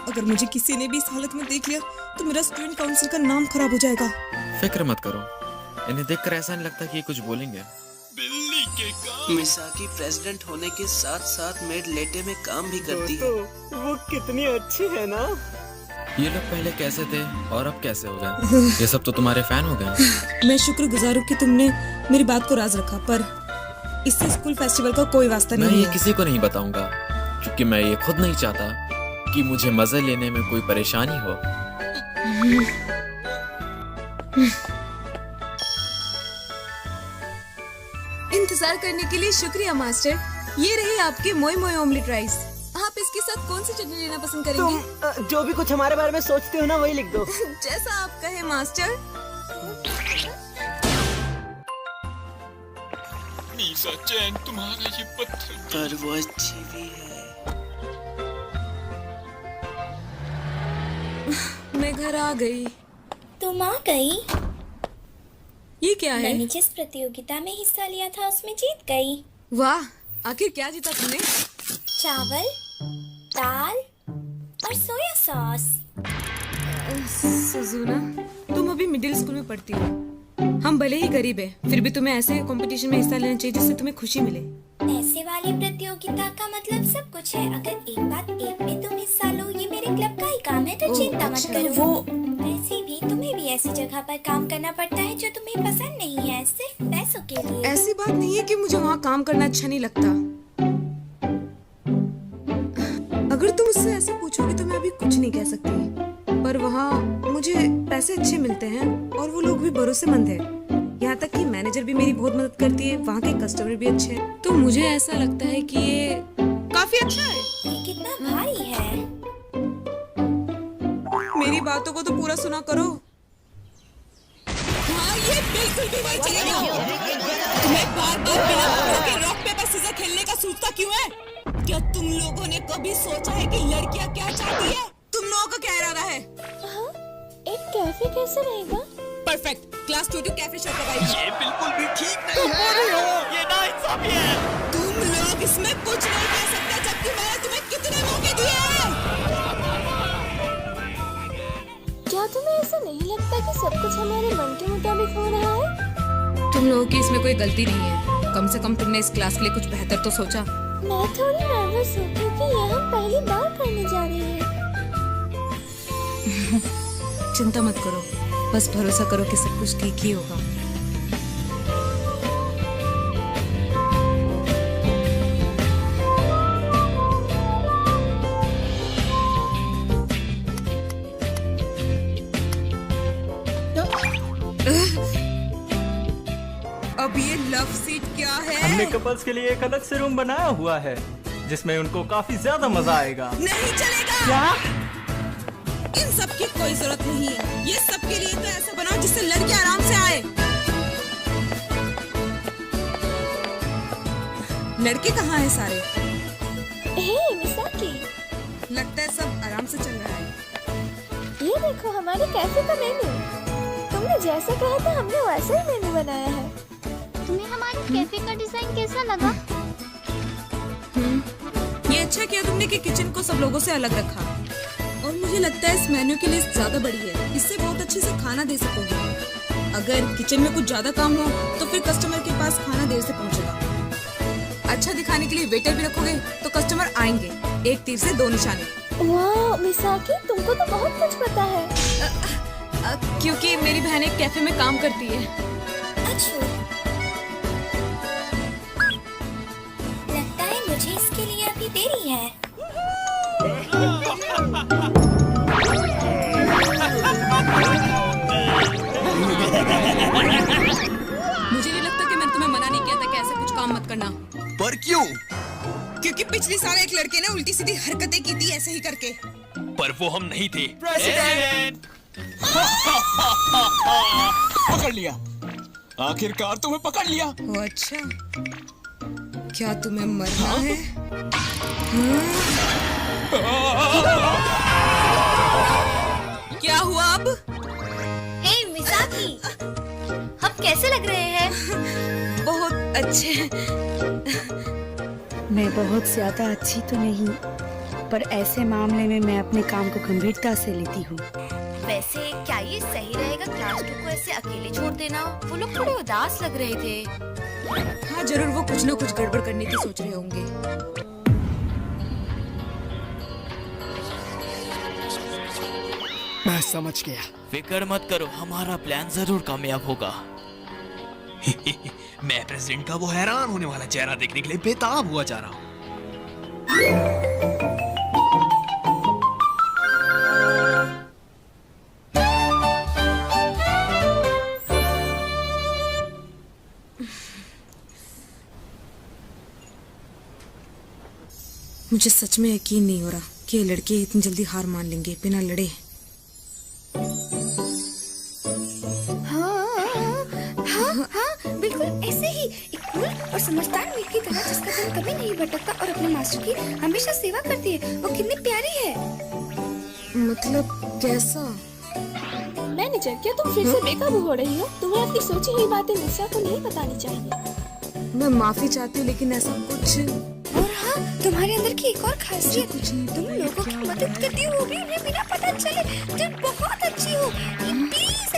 अगर मुझे किसी ने भी इस हालत में देख लिया तो मेरा स्टूडेंट काउंसिल का नाम खराब हो जाएगा। फिक्र मत करो, इन्हें देखकर ऐसा नहीं लगता कि ये कुछ बोलेंगे। बिल्ली के कान। मिसाकी प्रेसिडेंट होने के साथ साथ मेड लेटे में काम भी करती है। वो कितनी अच्छी है ना। ये लोग पहले कैसे थे और अब कैसे हो गए? ये सब तो तुम्हारे फैन हो गए। मैं शुक्रगुजार हूँ कि तुमने मेरी बात को राज रखा, पर इससे स्कूल फेस्टिवल का कोई वास्ता मैं नहीं ये है। किसी को नहीं बताऊंगा क्योंकि मैं ये खुद नहीं चाहता कि मुझे मजे लेने में कोई परेशानी हो। इंतजार करने के लिए शुक्रिया मास्टर। ये रही आपकी मोई मोई ऑमलेट राइस। आप इसके साथ कौन सी चटनी लेना पसंद करेंगे? तुम जो भी कुछ हमारे बारे में सोचते हो ना वही लिख दो। जैसा आप कहे मास्टर। मीसा चैन, तुम्हारा ये पत्थर पर वो अच्छी भी है। मैं घर आ गई। तुम आ गई? ये क्या है? मैंने जिस प्रतियोगिता में हिस्सा लिया था उसमें जीत गई। वाह, आखिर क्या जीता तुमने? चावल, दाल और सोया सॉस। सुजुना, तुम अभी मिडिल स्कूल में पढ़ती हो। हम भले ही गरीब हैं, फिर भी तुम्हें ऐसे कंपटीशन में हिस्सा लेना चाहिए जिससे तुम्हें खुशी मिले। ऐसे वाली प्रतियोगिता का मतलब सब कुछ है। अगर एक बात एक में तुम हिस्सा लो, ये मेरे क्लब का ही काम है, तो चिंता मत करो। वैसे भी तुम्हें भी ऐसी जगह पर काम करना पड़ता है जो तुम्हें पसंद नहीं है, सिर्फ पैसों के लिए। ऐसी बात नहीं है कि मुझे वहाँ काम करना अच्छा नहीं लगता। अगर तुम मुझसे ऐसे पूछोगे तो मैं अभी कुछ नहीं कह सकती, पर वहाँ मुझे पैसे अच्छे मिलते हैं और वो लोग भी भरोसेमंद है। यहाँ तक कि मैनेजर भी मेरी बहुत मदद करती है, वहाँ के कस्टमर भी अच्छे हैं। तो मुझे ऐसा लगता है कि ये काफी अच्छा है। ये कितना भारी है। मेरी बातों को तो पूरा सुना करो। हाँ, ये बिल्कुल भी नहीं चलेगा। तुम्हें बार-बार बिना पकड़ों के रॉक पेपर सीजर खेलने का सूझता क्यों है? क्या तुम लोगों ने कभी सोचा है कि लड़कियां क्या चाहती है? तुम लोगों का क्या इरादा है? एक कैफे कैसे रहेगा? परफेक्ट, क्लास 2 कैफे शो करवाएगी। ये बिल्कुल भी ठीक नहीं है। ये नाइंसाफी है। तुम लोग इसमें कुछ नहीं कह सकते जबकि मैंने तुम्हें कितने मौके दिए हैं। क्या तुम्हें ऐसा नहीं लगता कि सब कुछ हमारे मन के मुताबिक हो रहा है? तुम लोगों की इसमें कोई गलती नहीं है। कम से कम तुमने इस क्लास के लिए कुछ बेहतर तो सोचा। मैं थोड़ी नर्वस हूँ क्योंकि ये हम पहली बार करने जा रहे हैं। चिंता मत करो, बस भरोसा करो कि सब कुछ ठीक ही होगा। अब ये लव सीट क्या है? हमने कपल्स के लिए एक अलग से रूम बनाया हुआ है जिसमें उनको काफी ज्यादा मजा आएगा। नहीं चलेगा। क्या? इन सब की कोई जरूरत नहीं है। ये सब के लिए तो ऐसा बनाओ जिससे लड़के आराम से आए। लड़के कहाँ हैं सारे? हे मिसाकी, लगता है सब आराम से चल रहा है। ये देखो हमारे कैफे का मेनू। तुमने जैसा कहा था हमने वैसा ही मेनू बनाया है। तुम्हें हमारे कैफे का डिजाइन कैसा लगा? ये अच्छा किया तुमने कि किचन को सब लोगों से अलग रखा। और मुझे लगता है इस मेन्यू की लिस्ट ज्यादा बड़ी है, इससे बहुत अच्छे से खाना दे सकोगे। अगर किचन में कुछ ज्यादा काम हो तो फिर कस्टमर के पास खाना देर से पहुंचेगा। अच्छा दिखाने के लिए वेटर भी रखोगे तो कस्टमर आएंगे। एक तीर से दो निशाने। वाह मिसाकी, तुमको तो बहुत कुछ पता है। क्योंकि मेरी बहन एक कैफे में काम करती है। अच्छा, लगता है मुझे इसके लिए अभी देरी है। मुझे नहीं लगता कि मैंने तुम्हें मना नहीं किया था कि ऐसे कुछ काम मत करना। पर क्यों? क्योंकि पिछली साल एक लड़के ने उल्टी सीधी हरकतें की थी ऐसे ही करके। पर वो हम नहीं थे। पकड़ लिया, आखिरकार तुम्हें पकड़ लिया। ओ अच्छा, क्या तुम्हें मरना है? क्या हुआ अब? हे मिसाकी, हम कैसे लग रहे हैं? बहुत अच्छे। मैं बहुत ज्यादा अच्छी तो नहीं, पर ऐसे मामले में मैं अपने काम को गंभीरता से लेती हूँ। वैसे क्या ये सही रहेगा क्लास 2 को ऐसे अकेले छोड़ देना? वो लोग थोड़े उदास लग रहे थे। हाँ जरूर, वो कुछ न कुछ गड़बड़ करने की सोच रहे होंगे। मैं समझ गया। फिक्र मत करो, हमारा प्लान जरूर कामयाब होगा। मैं प्रेसिडेंट का वो हैरान होने वाला चेहरा देखने के लिए बेताब हुआ जा रहा हूँ। मुझे सच में यकीन नहीं हो रहा कि ये लड़के इतनी जल्दी हार मान लेंगे बिना लड़े। हाँ, बिल्कुल ऐसे ही एक कूल और समझदार मीर की तरह जिसका दिल कभी नहीं भटकता और अपने मास्टर की हमेशा सेवा करती है। वो कितनी प्यारी है। मतलब कैसा? मैनेजर, क्या तुम फिर से बेकाबू हो रही हो? तुम्हें अपनी सोची हुई बातें मिर्जा को नहीं बतानी चाहिए। मैं माफी चाहती हूँ लेकिन ऐसा कुछ। और हाँ, तुम्हारे अंदर की एक और खासियत, तुम लोगों की मदद करती हो, वो भी उन्हें बिना पता चले। तुम बहुत अच्छी हो। प्लीज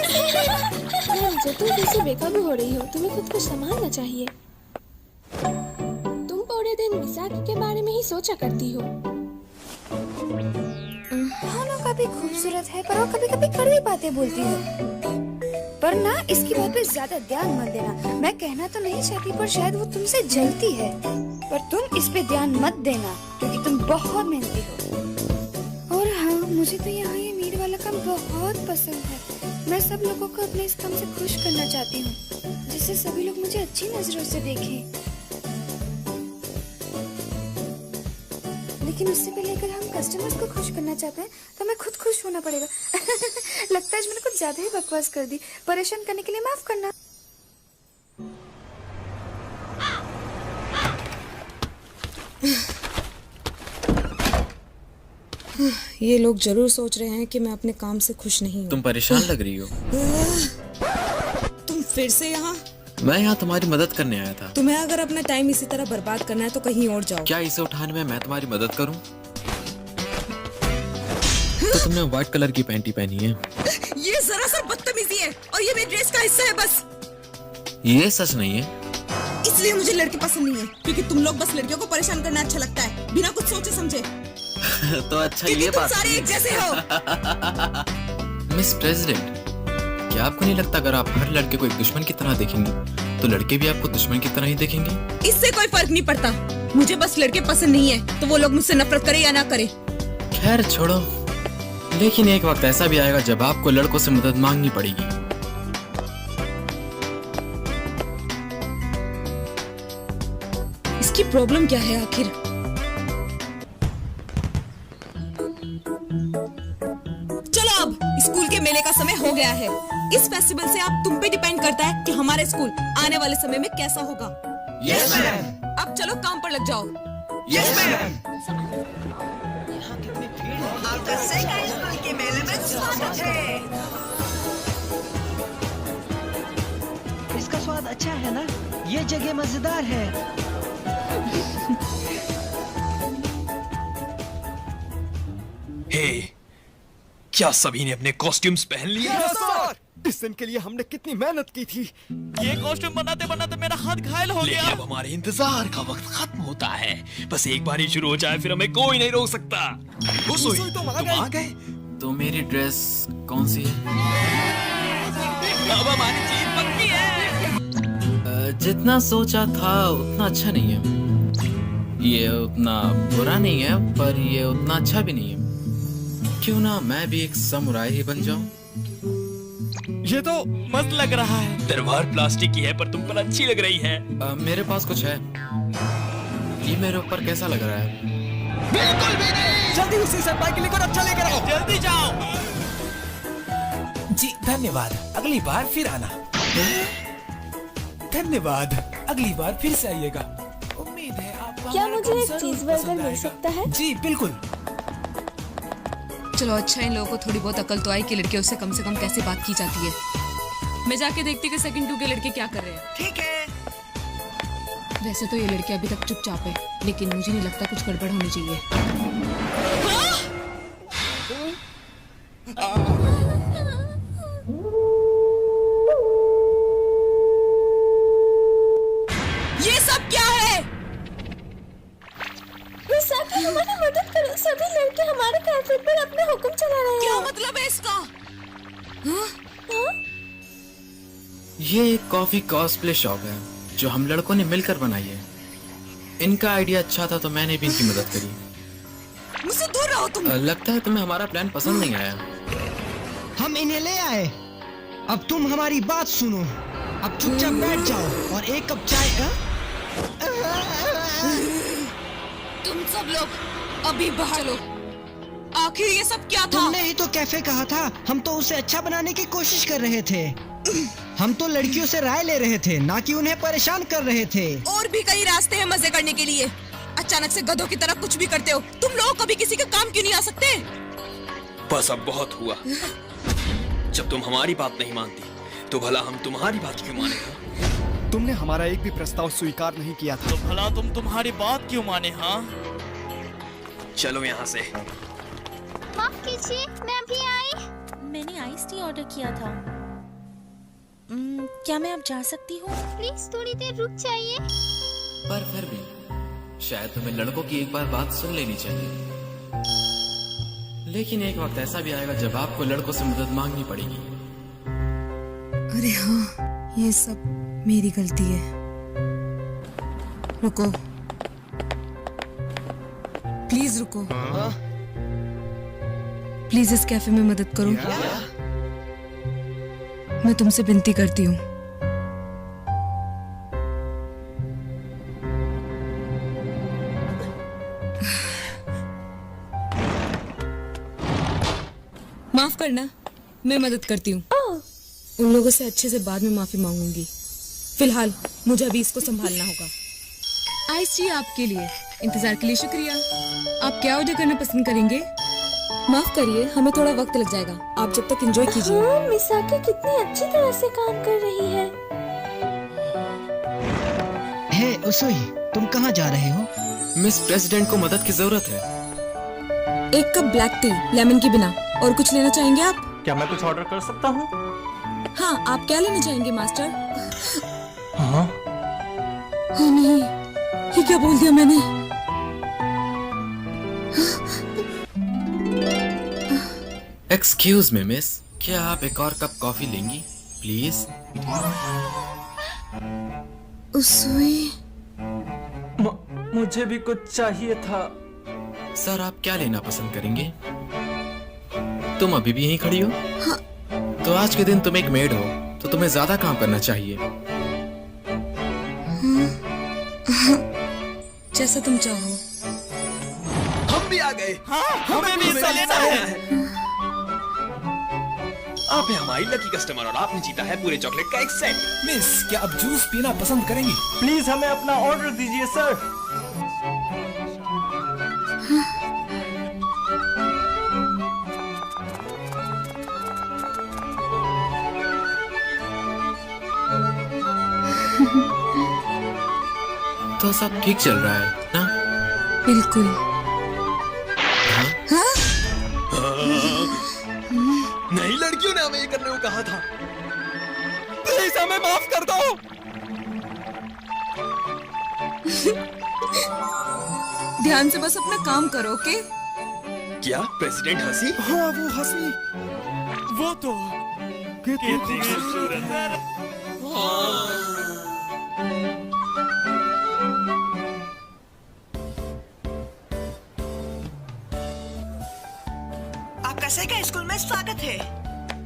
मैनेजर, तुम फिर से बेकाबू हो रही हो, तुम्हें खुद को संभालना चाहिए। तुम पूरे दिन मिसाकी के बारे में ही सोचा करती हो। दोनों कभी खूबसूरत है पर वो कभी कभी कड़वी बातें बोलती है। पर ना, इसकी बात पे ज्यादा ध्यान मत देना। मैं कहना तो नहीं चाहती पर शायद वो तुमसे जलती है। पर तुम इस पे ध्यान मत देना क्योंकि तुम बहुत मेहनती हो। और हाँ, मुझे तो यहाँ ये मीड वाला काम बहुत पसंद है। मैं सब लोगों को अपने इस काम से खुश करना चाहती हूँ, जिससे सभी लोग मुझे अच्छी नजरों से देखें। लेकिन उससे पहले अगर हम कस्टमर्स को खुश करना चाहते हैं तो हमें खुद खुश होना पड़ेगा। लगता है मैंने कुछ ज्यादा ही बकवास कर दी। परेशान करने के लिए माफ करना। ये लोग जरूर सोच रहे हैं कि मैं अपने काम से खुश नहीं हूँ। तुम परेशान लग रही हो। तुम फिर से यहाँ? मैं यहाँ तुम्हारी मदद करने आया था। तुम्हें अगर अपना टाइम इसी तरह बर्बाद करना है तो कहीं और जाओ। क्या इसे उठाने में मैं तुम्हारी मदद करूँ? तो तुमने व्हाइट कलर की पैंटी पहनी है। ये जरा सा बदतमीजी है और ये मेरी ड्रेस का हिस्सा है बस। ये सच नहीं है। इसलिए मुझे लड़के पसंद नहीं है क्योंकि तुम लोग बस लड़कियों को परेशान करना अच्छा लगता है बिना कुछ सोचे समझे। तो अच्छा ये तुम बात सारे एक जैसे हो। मिस प्रेसिडेंट, क्या आपको नहीं लगता अगर आप हर लड़के को एक दुश्मन की तरह देखेंगे तो लड़के भी आपको दुश्मन की तरह ही देखेंगे? इससे कोई फर्क नहीं पड़ता। मुझे बस लड़के पसंद नहीं है तो वो लोग मुझसे नफरत करे या ना करे। खैर छोड़ो, लेकिन एक वक्त ऐसा भी आएगा जब आपको लड़कों से मदद मांगनी पड़ेगी। इसकी प्रॉब्लम क्या है आखिर? चलो अब स्कूल के मेले का समय हो गया है। इस फेस्टिवल से अब तुम पे डिपेंड करता है कि हमारे स्कूल आने वाले समय में कैसा होगा। Yes ma'am. अब चलो काम पर लग जाओ। Yes ma'am. आपका सेगा स्कूल के मेले में स्वागत है। इसका स्वाद अच्छा है ना? ये जगह मजेदार है। हे, क्या सभी ने अपने कॉस्ट्यूम्स पहन लिए? सर, इस दिन के लिए हमने कितनी मेहनत की थी। ये कॉस्ट्यूम बनाते बनाते मेरा हाथ घायल हो गया। लेकिन अब हमारे इंतजार का वक्त खत्म होता है। बस एक बार ही शुरू हो जाए, फिर हमें कोई नहीं रोक सकता। उसोई, तुम आ गए। तो मेरी ड्रेस कौन सी है? अब हमारी जीत पक्की है। जितना सोचा था उतना अच्छा नहीं है। ये उतना बुरा नहीं है, पर ये उतना अच्छा भी नहीं है। क्यों ना मैं भी एक समुराई ही बन जाऊं? ये तो मस्त लग रहा है। तलवार प्लास्टिक की है, पर तुम पर अच्छी लग रही है। मेरे पास कुछ है। ये मेरे ऊपर कैसा लग रहा है? बिल्कुल भी नहीं। जल्दी उसी सनबाई के लिए कुछ अच्छा लेकर आओ। जल्दी जाओ। जी धन्यवाद, अगली बार फिर आना। धन्यवाद, अगली बार फिर से आइएगा। उम्मीद है आपको क्या हमारा मुझे काम एक जरूर चीज बर्गर पसंद मिल आएगा। सकता है? जी बिल्कुल। चलो अच्छा, इन लोगों को थोड़ी बहुत अकल तो आई कि लड़कियों से कम कैसे बात की जाती है। मैं जाके देखती कि सेकंड 2 के लड़के क्या कर रहे हैं। ठीक है। वैसे तो ये लड़के अभी तक चुपचाप है, लेकिन मुझे नहीं लगता कुछ गड़बड़ होनी चाहिए। ये सब क्या है? मिसाकी, हमारी मदद करो। सभी लड़के हमारे कारपेट पर अपने हुक्म चला रहे हैं। क्या मतलब है इसका? ये एक कॉफी कॉस्प्ले शॉप है जो हम लड़कों ने मिलकर बनाई है। इनका आइडिया अच्छा था तो मैंने भी इनकी मदद करी। मुझसे दूर रहो तुम। लगता है तुम्हें हमारा प्लान पसंद नहीं आया। हम इन्हें ले आए। अब तुम हमारी बात सुनो। अब चुपचाप बैठ जाओ और एक कप चाय का। तुम सब लोग अभी बाहर लो। आखिर ये सब क्या था? तुमने ही तो कैफे कहा था। हम तो उसे अच्छा बनाने की कोशिश कर रहे थे। हम तो लड़कियों से राय ले रहे थे, ना कि उन्हें परेशान कर रहे थे। और भी कई रास्ते हैं मजे करने के लिए। अचानक से गधों की तरह कुछ भी करते हो। तुम लोग कभी किसी का काम क्यों नहीं आ सकते? बस अब बहुत हुआ। जब तुम हमारी बात नहीं मानती, तो भला हम तुम्हारी बात क्यों मानेगा? तुमने हमारा एक भी प्रस्ताव स्वीकार नहीं किया था। तो भला तुम तुम्हारी बात क्यों माने? हाँ, चलो यहाँ से। माफ कीजिए, मैं अभी आई। मैंने आइस टी ऑर्डर किया था। क्या मैं अब जा सकती हूँ? प्लीज थोड़ी देर रुक जाइए। पर फिर भी शायद तुम्हें लड़कों की एक बार बात सुन लेनी चाहिए। लेकिन एक वक्त ऐसा भी आएगा जब आपको लड़कों से मदद मांगनी पड़ेगी। अरे हाँ, ये सब मेरी गलती है। रुको, प्लीज रुको। प्लीज इस कैफे में मदद करो। मैं तुमसे विनती करती हूँ। माफ करना, मैं मदद करती हूँ। उन लोगों से अच्छे से बाद में माफी मांगूंगी। फिलहाल मुझे अभी इसको संभालना होगा। आइस टी आपके लिए। इंतजार के लिए शुक्रिया। आप क्या ऑर्डर करना पसंद करेंगे? माफ करिए, हमें थोड़ा वक्त लग जाएगा। आप जब तक एंजॉय कीजिए। हाँ, मिसाकी कितनी अच्छी तरह से काम कर रही है। हे उसुई, तुम कहाँ जा रहे हो? मिस प्रेसिडेंट को मदद की जरूरत है। एक कप ब्लैक टी लेमन के बिना। और कुछ लेना चाहेंगे आप? क्या मैं कुछ ऑर्डर कर सकता हूँ? हाँ, आप क्या लेना चाहेंगे मास्टर? हाँ? हाँ नहीं, ये क्या बोल दिया मैंने? एक्सक्यूज मी मिस, क्या आप एक और कप कॉफी लेंगी प्लीज? उसुई, मुझे भी कुछ चाहिए था। सर, आप क्या लेना पसंद करेंगे? तुम अभी भी यहीं खड़ी हो? हाँ। तो आज के दिन तुम एक मेड हो, तो तुम्हें ज्यादा काम करना चाहिए। जैसा तुम चाहो। हम भी आ गए। हाँ, हमें भी हिस्सा लेना है। आप हैं हमारी लकी कस्टमर और आपने जीता है पूरे चॉकलेट का एक सेट। मिस, क्या आप जूस पीना पसंद करेंगी? प्लीज हमें अपना ऑर्डर दीजिए सर। तो सब ठीक चल रहा है ना? बिल्कुल। नहीं, लड़कियों ने हमें ये करने को कहा था। प्लीज हमें माफ कर दो। ध्यान से बस अपना काम करो, ओके? क्या प्रेसिडेंट हंसी? हाँ, वो हंसी। वो तो कितनी खूबसूरत है। आपका सही स्कूल में स्वागत है।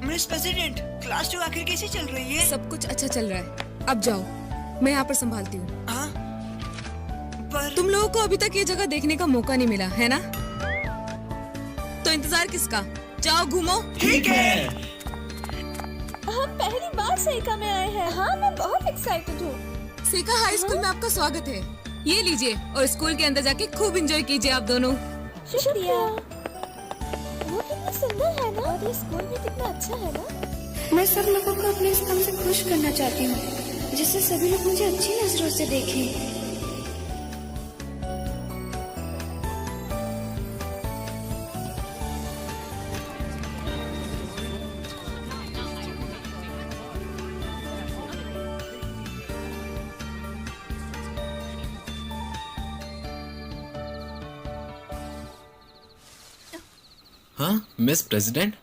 मिस प्रेसिडेंट, क्लास 2 आखिर कैसी चल रही है? सब कुछ अच्छा चल रहा है। अब जाओ, मैं यहाँ पर संभालती हूँ। पर तुम लोगों को अभी तक ये जगह देखने का मौका नहीं मिला है ना? तो इंतजार किसका? जाओ घूमो। ठीक है। हम पहली बार सेका में आए हैं। हाँ, मैं बहुत एक्साइटेड हूँ। सेका हाई स्कूल में आपका स्वागत है। ये लीजिए और स्कूल के अंदर जाके खूब एंजॉय कीजिए आप दोनों। शुक्रिया। वो कितना सुंदर है ना, और ये स्कूल भी कितना अच्छा है ना। मैं सब लोगों को अपने इस काम से खुश करना चाहती हूँ, जिससे सभी लोग मुझे अच्छी नजरों से देखें। हाँ मिस प्रेसिडेंट,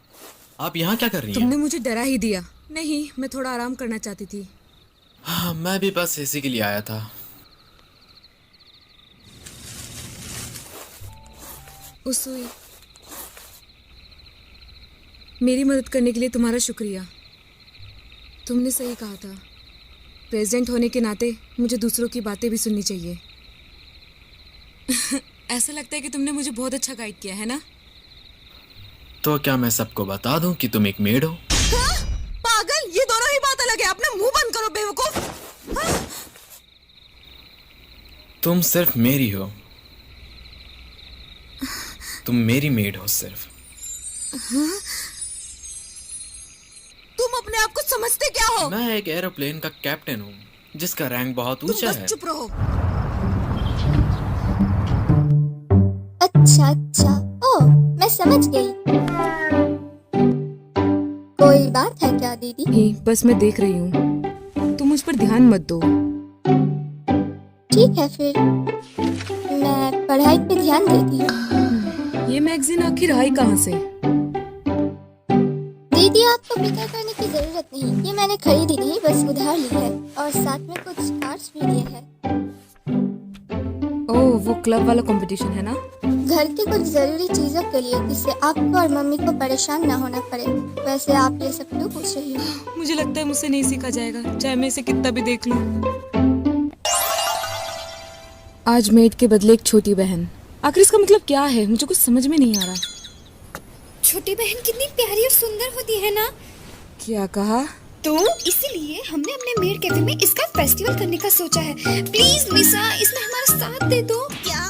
आप यहाँ क्या कर रही हैं? तुमने मुझे डरा ही दिया। नहीं, मैं थोड़ा आराम करना चाहती थी। हाँ, मैं भी बस इसी के लिए आया था। उसुई, मेरी मदद करने के लिए तुम्हारा शुक्रिया। तुमने सही कहा था। प्रेसिडेंट होने के नाते मुझे दूसरों की बातें भी सुननी चाहिए। ऐसा लगता है कि तुमने मुझे बहुत अच्छा गाइड किया है ना? तो क्या मैं सबको बता दूं कि तुम एक मेड हो? हाँ? पागल, ये दोनों ही बात अलग है। अपना मुंह बंद करो बेवकूफ। हाँ? तुम सिर्फ मेरी हो। तुम मेरी मेड हो सिर्फ। हाँ? तुम अपने आप को समझते क्या हो? मैं एक एरोप्लेन का कैप्टन हूँ, जिसका रैंक बहुत ऊंचा है। चुप रहो। अच्छा अच्छा, ओह मैं समझ गई। कोई बात है क्या दीदी? नहीं, बस मैं देख रही हूँ। तुम मुझ पर ध्यान मत दो। ठीक है फिर, मैं पढ़ाई पे ध्यान देती हूँ। ये मैगजीन आखिर आई कहाँ से? दीदी आपको फिक्र करने की जरूरत नहीं, ये मैंने खरीदी नहीं, बस उधार ली है और साथ में कुछ कार्ड्स भी दिए हैं। ओह, वो क्लब वाला कंपटीशन है ना? घर के कुछ जरूरी चीजों के लिए, जिससे आपको और मम्मी को परेशान ना होना पड़े। वैसे आप ये सब क्यों पूछ रही हो? मुझे लगता है मुझसे नहीं सीखा जाएगा, चाहे मैं इसे कितना भी देख लूं। आज मेड के बदले एक छोटी बहन। आखिर इसका मतलब क्या है? मुझे कुछ समझ में नहीं आ रहा। छोटी बहन कितनी प्यारी और सुंदर होती है ना? क्या कहा? तो इसीलिए हमने अपने मेड कैफे में इसका फेस्टिवल करने का सोचा है। प्लीज मिसा, इसमें हमारा साथ दे दो। क्या?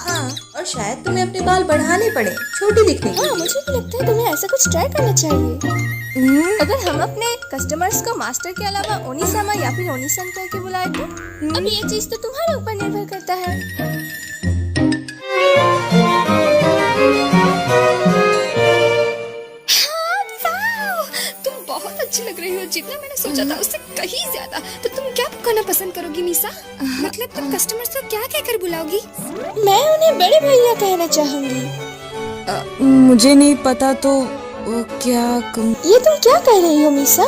और शायद तुम्हें अपने बाल बढ़ाने पड़े, छोटी दिखने के लिए। मुझे भी लगता है तुम्हें ऐसा कुछ ट्राई करना चाहिए। अगर हम अपने कस्टमर्स को मास्टर के अलावा ओनिसामा या फिर ओनिसन करके बुलाए तो? अब ये चीज तो तुम्हारे ऊपर निर्भर करता है। बहुत अच्छी लग रही हो, जितना मैंने सोचा था उससे कहीं ज्यादा। तो तुम क्या करना पसंद करोगी मिसा? मतलब तुम कस्टमर्स को क्या कहकर बुलाओगी? मैं उन्हें बड़े भैया कहना चाहूंगी। मुझे नहीं पता तो क्या कहूं? ये तुम क्या कह रही हो मिसा?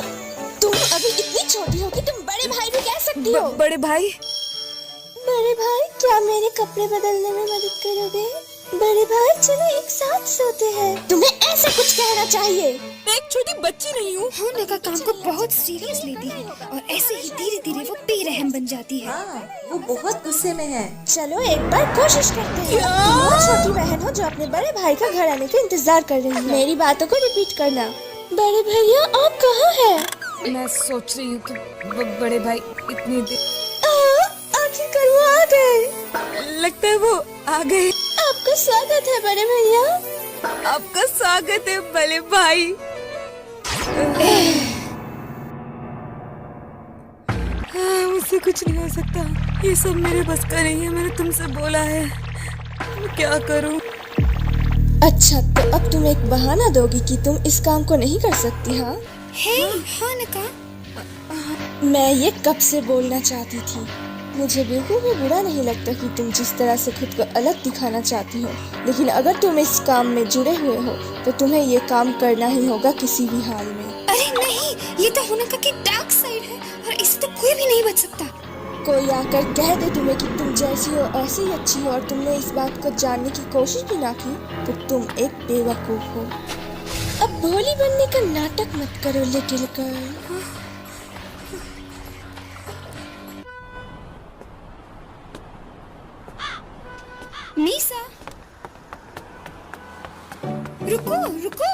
तुम अभी इतनी छोटी हो कि तुम बड़े भाई भी कह सकती हो। बड़े भाई? बड़े भाई, क्या मेरे कपड़े बदलने में मदद करोगे? बड़े भाई, चलो एक साथ सोते हैं। तुम्हें ऐसा कुछ कहना चाहिए। मैं एक छोटी बच्ची नहीं हूँ। होने का काम को बहुत सीरियस लेती है और ऐसे ही धीरे धीरे वो बेरहम बन जाती है। वो बहुत गुस्से में है। चलो एक बार कोशिश करते हैं। तुम वो छोटी बहन हो जो अपने बड़े भाई का घर आने का इंतजार कर रही है। मेरी बातों को रिपीट करना। बड़े भैया, आप कहाँ हैं? मैं सोच रही हूँ कि बड़े भाई इतनी देर। आखिरकार वो आ गए। लगता है वो आ गए। आपका स्वागत है बड़े भैया। आपका स्वागत है बड़े भाई। मुझसे कुछ नहीं हो सकता। ये सब मेरे बस का नहीं है। मैंने तुमसे बोला है, मैं क्या करूं? अच्छा, तो अब तुम एक बहाना दोगी कि तुम इस काम को नहीं कर सकती? हाँ हाँ निका, मैं ये कब से बोलना चाहती थी। मुझे बिल्कुल भी बुरा नहीं लगता कि तुम जिस तरह से खुद को अलग दिखाना चाहती हो, लेकिन अगर तुम इस काम में जुड़े हुए हो तो तुम्हें ये काम करना ही होगा किसी भी हाल में। अरे नहीं, ये तो होनका की डार्क साइड है और इससे तो कोई भी नहीं बच सकता। कोई आकर कह दे तुम्हें कि तुम जैसी हो ऐसी ही अच्छी हो और तुमने इस बात को जानने की कोशिश भी ना की, तो तुम एक बेवकूफ हो। अब भोली बनने का नाटक मत करो लिटिल गर्ल। मीसा, रुको रुको,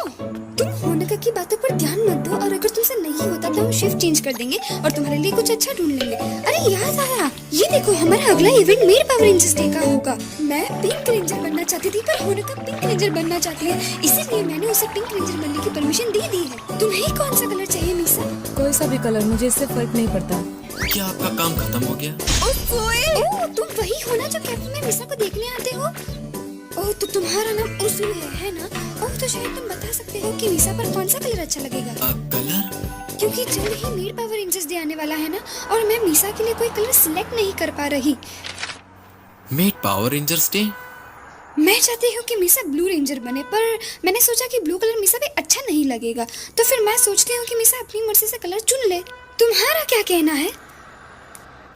तुम होनका की बातों पर ध्यान मत दो, और अगर तुमसे नहीं होता तो हम शिफ्ट चेंज कर देंगे और तुम्हारे लिए कुछ अच्छा ढूंढ लेंगे। अरे याद आया, ये देखो हमारा अगला event made power rangers day का होगा। मैं पिंक रेंजर बनना चाहती थी पर होनका पिंक रेंजर बनना चाहती है, इसीलिए मैंने उसे पिंक रेंजर बनने की परमिशन दे दी है। तुम्हें कौन सा कलर चाहिए मीसा? कोई सा भी कलर, मुझे इससे फर्क नहीं पड़ता। क्या आपका काम खत्म हो गया? ओह, तुम वही हो ना जो कैफे में मीसा को देखने आते हो? ओह, तो तुम्हारा नाम उसू है ना? ओह, तो शायद तुम बता सकते हो कि मीसा पर कौन सा कलर अच्छा लगेगा? कलर? क्योंकि जल्द he made power rangers day आने वाला है ना, और मैं मीसा के लिए कोई कलर सिलेक्ट नहीं कर पा रही। Made power rangers day? मैं चाहती हूँ कि मीसा ब्लू रेंजर बने, पर मैंने सोचा कि ब्लू कलर मीसा पे अच्छा नहीं लगेगा, तो फिर मैं सोचती हूँ कि मीसा अपनी मर्जी से कलर चुन ले। तुम्हारा क्या कहना है?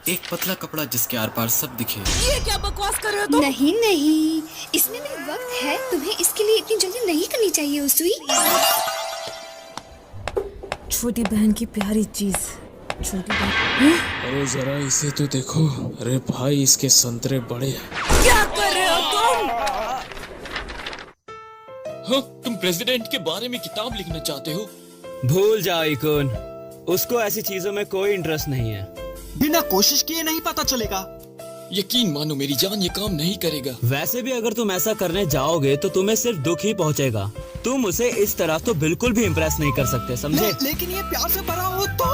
एक पतला कपड़ा जिसके आर पार सब दिखे। ये क्या बकवास कर रहे हो तुम? नहीं नहीं, इसमें भी वक्त है, तुम्हें इसके लिए इतनी जल्दी नहीं करनी चाहिए उसुई। छोटी बहन की प्यारी चीज, छोटी बहन। अरे जरा इसे तो देखो। अरे भाई, इसके संतरे बड़े हैं। क्या कर रहे हो तुम? हाँ, तुम प्रेसिडेंट के बारे में किताब लिखना चाहते हो? भूल जाओ इकुन, उसको ऐसी चीजों में कोई इंटरेस्ट नहीं है। बिना कोशिश किए नहीं पता चलेगा। यकीन मानो मेरी जान, ये काम नहीं करेगा। वैसे भी अगर तुम ऐसा करने जाओगे तो तुम्हें सिर्फ दुख ही पहुंचेगा। तुम उसे इस तरह तो बिल्कुल भी इम्प्रेस नहीं कर सकते, समझे? लेकिन ये प्यार से भरा हो तो?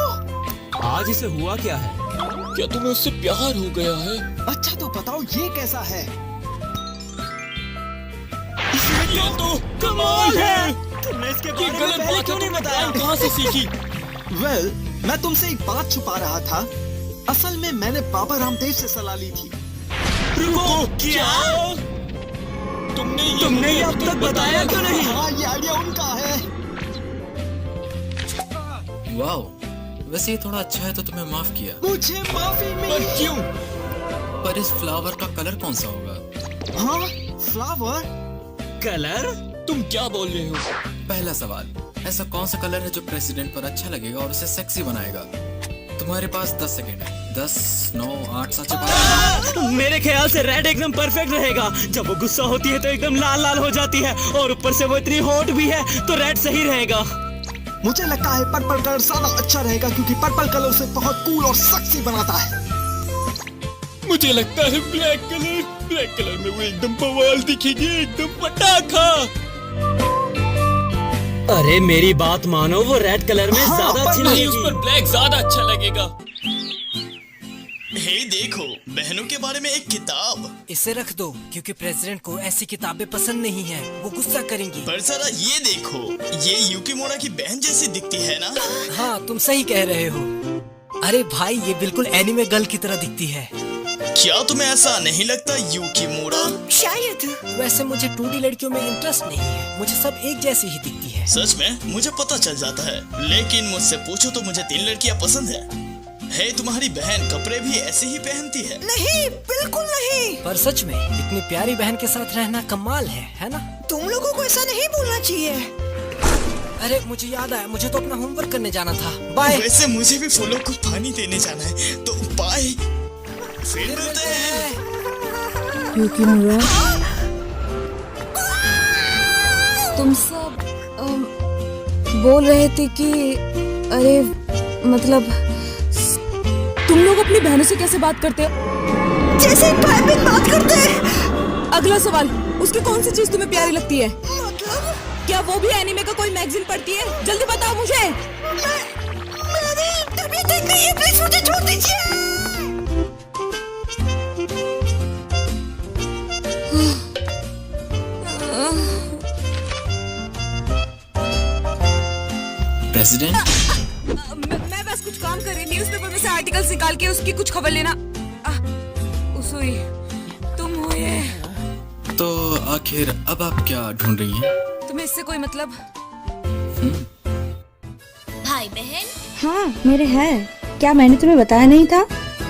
आज इसे हुआ क्या है? क्या तुम्हें उससे प्यार हो गया है? अच्छा तो बताओ ये कैसा है? ये तो कमाल है। तुमने इसके ये बारे में गलत पहले बात क्यों नहीं है, बताया? कहाँ से सीखी? वेल, मैं तुमसे एक बात छुपा रहा था। असल में मैंने बाबा रामदेव से सलाह ली थी। रुको, क्या? तुमने ये अब तक बताया क्यों नहीं? हाँ, ये आइडिया उनका है। वाओ, वैसे ये थोड़ा अच्छा है तो तुम्हें माफ किया। मुझे माफी मिली। पर क्यों? पर इस फ्लावर का कलर कौन सा होगा? हाँ, फ्लावर? कलर? तुम क्या बोल रहे हो? पहला सवाल, ऐसा कौन सा कलर है जो प्रेसिडेंट पर अच्छा लगेगा और उसे सेक्सी बनाएगा? तुम्हारे पास 10 सेकंड है। 10, 9, 8, 7, 5। मेरे ख्याल से रेड एकदम परफेक्ट रहेगा। जब वो गुस्सा होती है तो एकदम लाल लाल हो जाती है, और ऊपर से वो इतनी हॉट भी है, तो रेड सही रहेगा। मुझे लगता है पर्पल कलर ज्यादा अच्छा रहेगा, क्योंकि पर्पल कलर उसे बहुत कूल और सेक्सी बनाता है। मुझे लगता है ब्लैक कलर। ब्लैक कलर में वो एकदम बवाल दिखेगी, एकदम पटाखा। अरे मेरी बात मानो, वो रेड कलर में ज्यादा अच्छी नहीं, लगेगी। उस पर ब्लैक ज्यादा अच्छा लगेगा। हे देखो, बहनों के बारे में एक किताब। इसे रख दो, क्योंकि प्रेसिडेंट को ऐसी किताबें पसंद नहीं है, वो गुस्सा करेंगी। पर जरा ये देखो, ये यूकीमोरा की बहन जैसी दिखती है ना? हाँ, तुम सही कह रहे हो। अरे भाई, ये बिल्कुल एनिमे गर्ल की तरह दिखती है। क्या तुम्हें ऐसा नहीं लगता यूकीमोरा? शायद। वैसे मुझे 2D लड़कियों में इंटरेस्ट नहीं है, मुझे सब एक जैसी ही दिखती है। सच में मुझे पता चल जाता है, लेकिन मुझसे पूछो तो मुझे 3 लड़कियां पसंद है। है, तुम्हारी बहन कपड़े भी ऐसे ही पहनती है। नहीं, बिल्कुल नहीं। पर सच में इतनी प्यारी बहन के साथ रहना कमाल है ना? तुम लोगों को ऐसा नहीं बोलना चाहिए। अरे मुझे याद आया, मुझे तो अपना होमवर्क करने जाना था। बाय। वैसे मुझे भी फूलों को पानी देने जाना है, तो बाय। फिर मिलते हैं। यूकीमोरा, तुम सब बोल रहे थे कि, अरे मतलब तुम लोग अपनी बहनों से कैसे बात करते हो? जैसे भाई बहन बात करते हैं। अगला सवाल, उसकी कौन सी चीज तुम्हें प्यारी लगती है? मतलब? क्या वो भी एनीमे का कोई मैगजीन पढ़ती है? जल्दी बताओ मुझे। मेरी तबीयत ठीक नहीं है, प्लीज मुझे छोड़ दीजिए। प्रेसिडेंट? मैं बस कुछ काम कर रही थी, न्यूज़पेपर में से आर्टिकल्स निकाल के उसकी कुछ खबर लेना। उसुई, तुम हो ये? तो आखिर अब आप क्या ढूंढ रही हैं? तुम्हें इससे कोई मतलब? भाई बहन? हाँ मेरे हैं। क्या मैंने तुम्हें बताया नहीं था?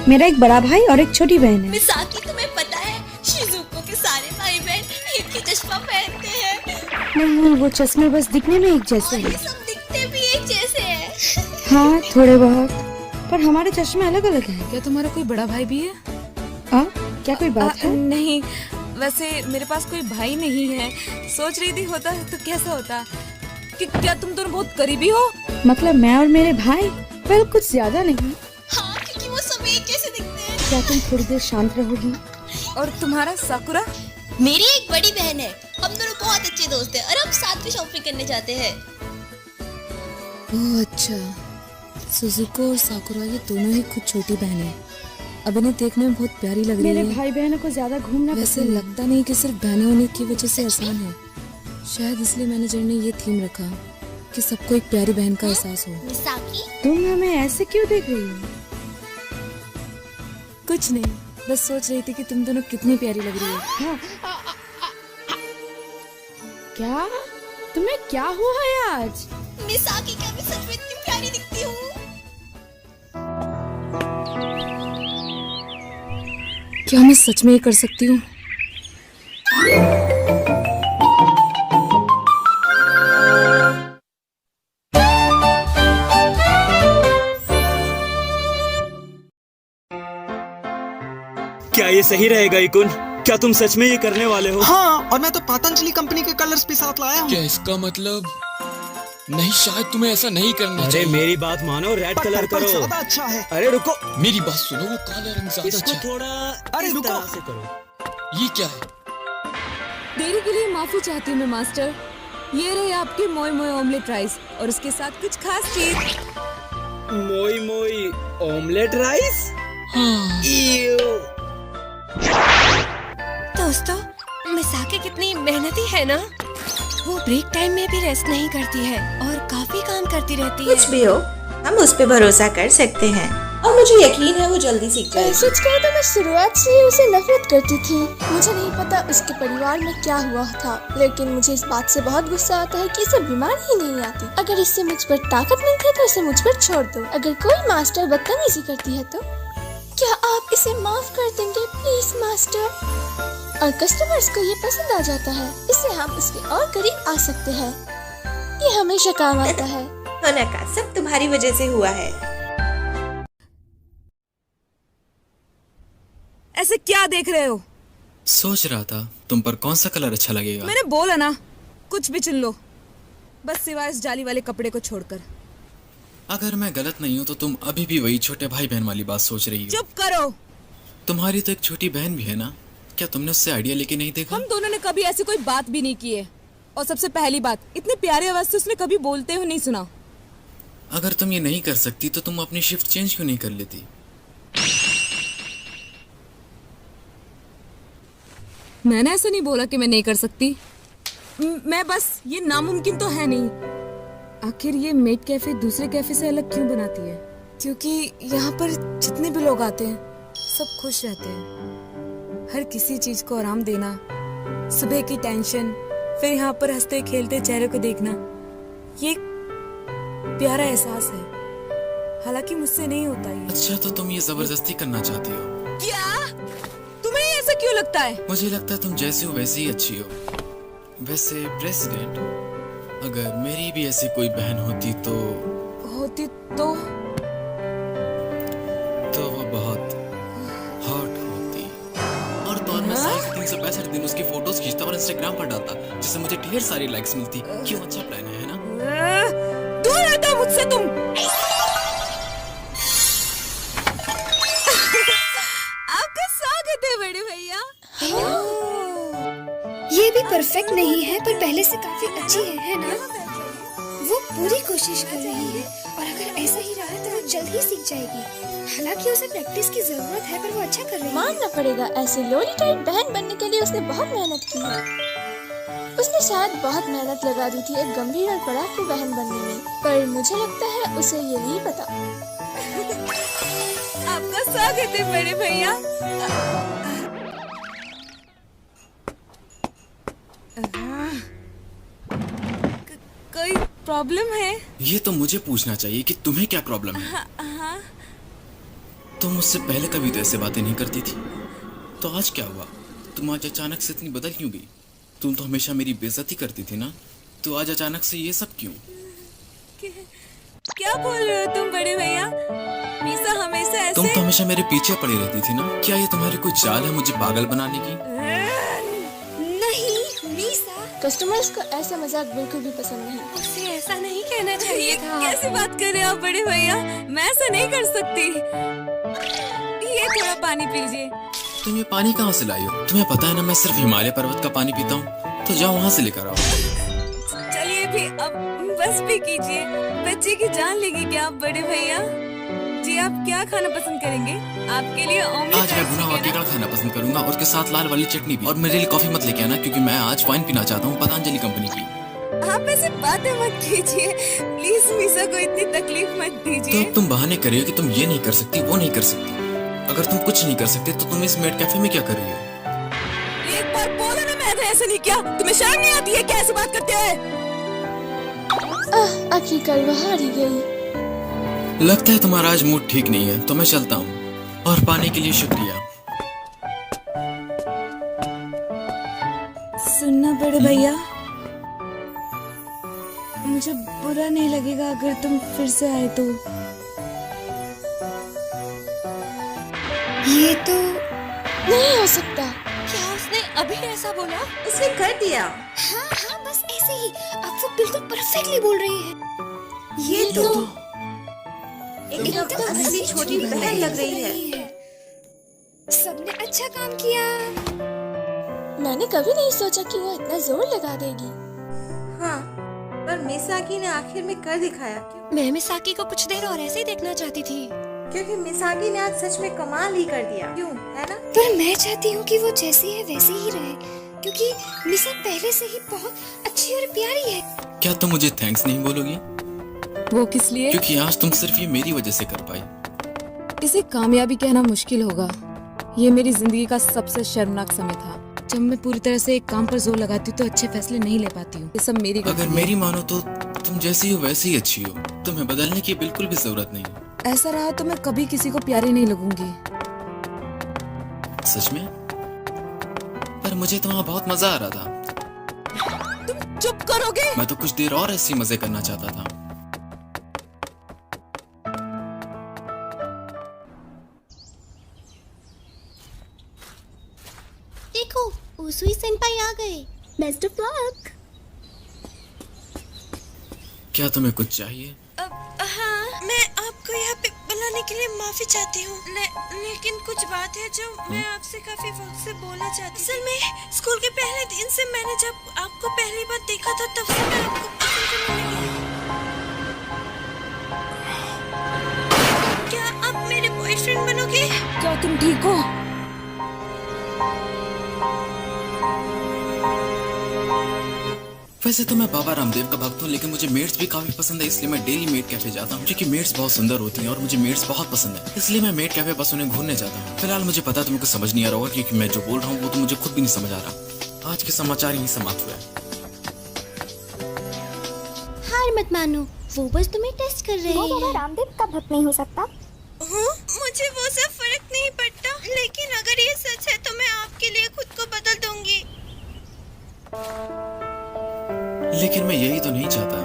मेरा एक बड़ा भाई और एक छोटी बहन है। मिसाकी, तुम्हें पता है शिजुको के सारे भाई बहन एक ही चश्मा पहनते हैं। नहीं, वो चश्मे बस दिखने में एक जैसे हैं। सब दिखते भी एक जैसे हैं। हाँ थोड़े बहुत, पर हमारे चश्मे अलग अलग हैं। क्या तुम्हारा कोई बड़ा भाई भी है? क्या कोई बात है? नहीं, वैसे मेरे पास कोई भाई नहीं है। सोच रही थी होता तो कैसा होता। कि क्या तुम दोनों बहुत करीबी हो? मतलब मैं और मेरे भाई? वेल कुछ ज्यादा नहीं। हाँ, क्योंकि वो सब एक जैसे दिखते हैं। क्या तुम थोड़ी देर शांत रहोगी? और तुम्हारा साकुरा? मेरी एक बड़ी बहन है, हम दोनों बहुत अच्छे दोस्त हैं और हम साथ में शॉपिंग करने जाते हैं। ओह अच्छा, सुजुको और साकुरा ये दोनों ही खुद छोटी बहनें हैं। अब इन्हें देखने में बहुत प्यारी लग रही है। मेरे भाई बहनों को ज्यादा घूमना वैसे पसंद है। लगता नहीं कि सिर्फ बहनें होने की वजह से आसान है। शायद इसलिए मैनेजर ने ये थीम रखा कि सबको एक प्यारी बहन का एहसास हो। मिसाकी? तुम हमें ऐसे क्यों देख रही हो? कुछ नहीं, बस सोच रही थी कि तुम दोनों कितनी प्यारी लग रही हो। क्या? तुम्हें क्या हुआ है आज? मिसाकी, क्या मैं सच में इतनी प्यारी दिखती हूँ? क्या मैं सच में ये कर सकती हूँ? क्या ये सही रहेगा इकुन? क्या तुम सच में ये करने वाले हो? हाँ, और मैं तो पतंजलि कंपनी के कलर्स भी साथ लाया हूँ। क्या इसका मतलब? नहीं, शायद तुम्हें ऐसा नहीं करना अरे चाहिए। मेरी बात मानो, रेड कलर करो। ज्यादा अच्छा है। अरे रुको, मेरी बात सुनो, वो काला रंग ज्यादा इसको अच्छा है। थोड़ा अरे इस रुको। तरह से करो। ये क्या है? देरी के लिए माफी चाहती हूँ मैं मास्टर। ये रहे आपके मोई मोई ऑमलेट राइस और उसके साथ कुछ खास चीज। मोई मोई ऑमलेट राइस? हाँ। दोस्तों, मिसाकी कितनी मेहनती है ना। वो ब्रेक टाइम में भी रेस्ट नहीं करती है और काफी काम करती रहती है। कुछ भी हो, हम उस पे भरोसा कर सकते हैं और मुझे यकीन है वो जल्दी सीख जाएगी। सच कहे तो मैं शुरुआत से ही उसे नफरत करती थी। मुझे नहीं पता उसके परिवार में क्या हुआ था, लेकिन मुझे इस बात से बहुत गुस्सा आता है कि इसे बीमारी ही नहीं आती। अगर इससे मुझ पर ताकत नहीं है तो इसे मुझ पर छोड़ दो। अगर कोई मास्टर बदतमीजी करती है तो क्या आप इसे माफ कर देंगे प्लीज मास्टर? और कस्टमर्स को ये पसंद आ जाता है, इससे हम उसके और करीब आ सकते हैं। ये हमेशा काम आता है। होनका, सब तुम्हारी वजह से हुआ है। ऐसे क्या देख रहे हो? सोच रहा था तुम पर कौन सा कलर अच्छा लगेगा। मैंने बोला ना, कुछ भी चुन लो, बस सिवाय इस जाली वाले कपड़े को छोड़कर। अगर मैं गलत नहीं हूँ तो तुम अभी भी वही छोटे भाई बहन वाली बात सोच रही हो। चुप करो। तुम्हारी तो एक छोटी बहन भी है ना, क्या तुमने उससे आइडिया लेके नहीं देखा? हम दोनों ने कभी ऐसी कोई बात भी नहीं की है। और सबसे पहली बात, इतनी प्यारी आवाज से उसने कभी बोलते हुए नहीं सुना। अगर तुम ये नहीं कर सकती तो तुम अपनी शिफ्ट चेंज क्यों नहीं कर लेती? मैंने ऐसा नहीं बोला कि मैं नहीं कर सकती। मैं बस, ये नामुमकिन तो है नहीं। आखिर ये मेड कैफे दूसरे कैफे से अलग क्यों बनाती है? क्योंकि यहाँ पर जितने भी लोग आते हैं सब खुश रहते हैं। हर किसी चीज को आराम देना, सुबह की टेंशन, फिर यहाँ पर हंसते खेलते चेहरे को देखना, ये प्यारा एहसास है। हालांकि मुझसे नहीं होता ये। अच्छा, तो तुम ये जबरदस्ती करना चाहती हो? क्या? तुम्हें ऐसा क्यों लगता है? मुझे लगता है तुम जैसी हो वैसी ही अच्छी हो। वैसे प्रेसिडेंट, अगर मेरी भी ऐसी कोई बहन होती तो वो बहुत हॉट होती। और तो और मैं साल के 365 दिन उसकी फोटोज खींचता और इंस्टाग्राम पर डालता, जिससे मुझे ढेर सारी लाइक्स मिलती। क्यों? अच्छा प्लान है ना? दूर रहता मुझसे तुम। आपका स्वागत है बड़े भैया। ये भी परफेक्ट नहीं है पर पहले से काफी अच्छी है ना? वो पूरी कोशिश कर रही है और अगर ऐसा ही रहा तो वो जल्द ही सीख जाएगी। हालांकि उसे प्रैक्टिस की जरूरत है पर वो अच्छा कर रही है। मानना पड़ेगा, ऐसे लोली टाइप बहन बनने के लिए उसने बहुत मेहनत की है। उसने शायद बहुत मेहनत लगा दी थी एक गंभीर और पढ़ाकू बहन बनने में, पर मुझे लगता है उसे ये नहीं पता। आपका स्वागत है बड़े भैया। कोई प्रॉब्लम है? ये तो मुझे पूछना चाहिए कि तुम्हें क्या प्रॉब्लम है। हाँ। तुम मुझसे पहले कभी तो ऐसे बातें नहीं करती थी, तो आज क्या हुआ? तुम आज अचानक से इतनी बदल क्यों गई? तुम तो हमेशा मेरी बेइज्जती करती थी ना, तो आज अचानक से ये सब क्यों? क्या बोल रहे हो तुम बड़े भैया? मीसा हमेशा ऐसे। तुम तो हमेशा मेरे पीछे पड़ी रहती थी ना। क्या ये तुम्हारी कोई चाल है मुझे पागल बनाने की? नहीं मीसा, कस्टमर्स को ऐसा मजाक बिल्कुल भी पसंद नहीं। उसे ऐसा नहीं कहना चाहिए था। कैसे बात कर रहे हो आप बड़े भैया? मैं ऐसा नहीं कर सकती। ये थोड़ा पानी पीजिए। तुम ये पानी कहाँ से लाई हो? तुम्हें पता है ना मैं सिर्फ हिमालय पर्वत का पानी पीता हूँ, तो जाओ वहाँ से लेकर आओ। चलिए भी अब बस भी कीजिए, बच्चे की जान लेंगे क्या आप बड़े भैया? जी आप क्या खाना पसंद करेंगे? आपके लिए ऑमलेट। आज मैं भुना हुआ केकड़ा खाना पसंद करूंगा और उसके साथ लाल वाली चटनी भी। और मेरे लिए कॉफी मत लेके आना, क्योंकि मैं आज वाइन पीना चाहता हूँ पतंजलि कंपनी की। आप ऐसे बातें मत कीजिए प्लीज, मीसा को इतनी तकलीफ मत तो दीजिए। अब तुम बहाने कर रही हो कि तुम ये नहीं कर सकती, वो नहीं कर सकती। अगर तुम कुछ नहीं कर सकते तो तुम इस मेड कैफे में क्या कर रही हो? एक बार बोलो ना मैंने ऐसा नहीं किया। तुम्हें शर्म नहीं आती है? कैसे बात करते हैं? आखिरकार वो हार ही गई। लगता है तुम्हारा आज मूड ठीक नहीं है, तो मैं चलता हूँ। और पाने के लिए शुक्रिया। सुनना बड़े भैया, मुझे बुरा नहीं लगेगा अगर तुम फिर से आए तो। ये तो नहीं हो सकता। क्या उसने अभी ऐसा बोला? उसने कर दिया। हाँ हाँ बस ऐसे ही। अब वो बिल्कुल परफेक्टली बोल रही है। ये तो एकदम असली छोटी बहन लग रही है। सबने अच्छा काम किया। मैंने कभी नहीं सोचा कि वो इतना जोर लगा देगी। हाँ, पर मिसाकी ने आखिर में कर दिखाया। क्यों? मैं मिसाकी को कुछ देर और ऐसे ही देखना चाहती थी, क्योंकि मिसाकी ने आज सच में कमाल ही कर दिया। क्यों, है ना? पर मैं चाहती हूँ कि वो जैसी है वैसी ही रहे, क्योंकि मिसा पहले से ही बहुत अच्छी और प्यारी है। क्या तुम मुझे थैंक्स नहीं बोलोगी? वो किस लिए? क्योंकि आज तुम सिर्फ ये मेरी वजह से कर पाई। इसे कामयाबी कहना मुश्किल होगा। ये मेरी जिंदगी का सबसे शर्मनाक समय था। जब मैं पूरी तरह से एक काम पर जोर लगाती हूँ तो अच्छे फैसले नहीं ले पाती हूँ। ये सब मेरी गलती अगर है। मेरी मानो तो तुम जैसी हो वैसी ही अच्छी हो। तुम्हें बदलने की बिल्कुल भी जरूरत नहीं। ऐसा रहा तो मैं कभी किसी को प्यारी नहीं लगूंगी। सच में? पर मुझे तो वहाँ बहुत मजा आ रहा था। तुम चुप करोगे? मैं तो कुछ देर और ऐसे मजे करना चाहता था। देखो उसूई सेनपाई आ गए। Best of luck. क्या तुम्हें कुछ चाहिए? हाँ, मैं आपको यहाँ पे बुलाने के लिए माफी चाहती हूँ, लेकिन कुछ बात है जो मैं आपसे काफी वक्त से बोलना चाहती हूँ। असल में स्कूल के पहले दिन से मैंने जब आपको पहली बार देखा था तब से मैं आपको पसंद करने लगी। क्या आप मेरे बॉयफ्रेंड बनोगे? क्या तुम ठीक हो? वैसे तो मैं बाबा रामदेव का भक्त हूँ, लेकिन मुझे मेड्स भी काफी पसंद है, इसलिए मैं डेली मेड कैफे जाता हूँ, क्योंकि मेड्स बहुत सुंदर होती हैं और मुझे मेड्स बहुत पसंद है, इसलिए मैं मेड कैफे बस उन्हें घूरने जाता हूँ। फिलहाल मुझे पता है तुमको समझ नहीं आ रहा होगा, क्योंकि मैं जो बोल रहा हूँ वो तो मुझे खुद भी नहीं समझ आ रहा। आज के समाचार यही समाप्त हुए। हार मत मानो, वो बस तुम्हें टेस्ट कर रहे हैं। वो बाबा रामदेव का भक्त नहीं हो सकता। मुझे वो सब फर्क नहीं पड़ता, लेकिन अगर ये सच है तो मैं आपके लिए खुद को बदल दूंगी। लेकिन मैं यही तो नहीं चाहता।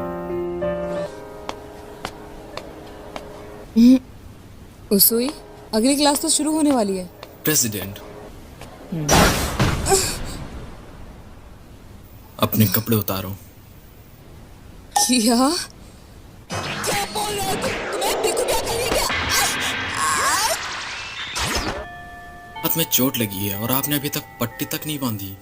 उसूई, अगली क्लास तो शुरू होने वाली है। प्रेसिडेंट, अपने कपड़े उतारो। क्या? क्या बोल रहे हो तुम? तुम्हें बिल्कुल क्या कर रही है? हाथ में चोट लगी है और आपने अभी तक पट्टी तक नहीं बांधी।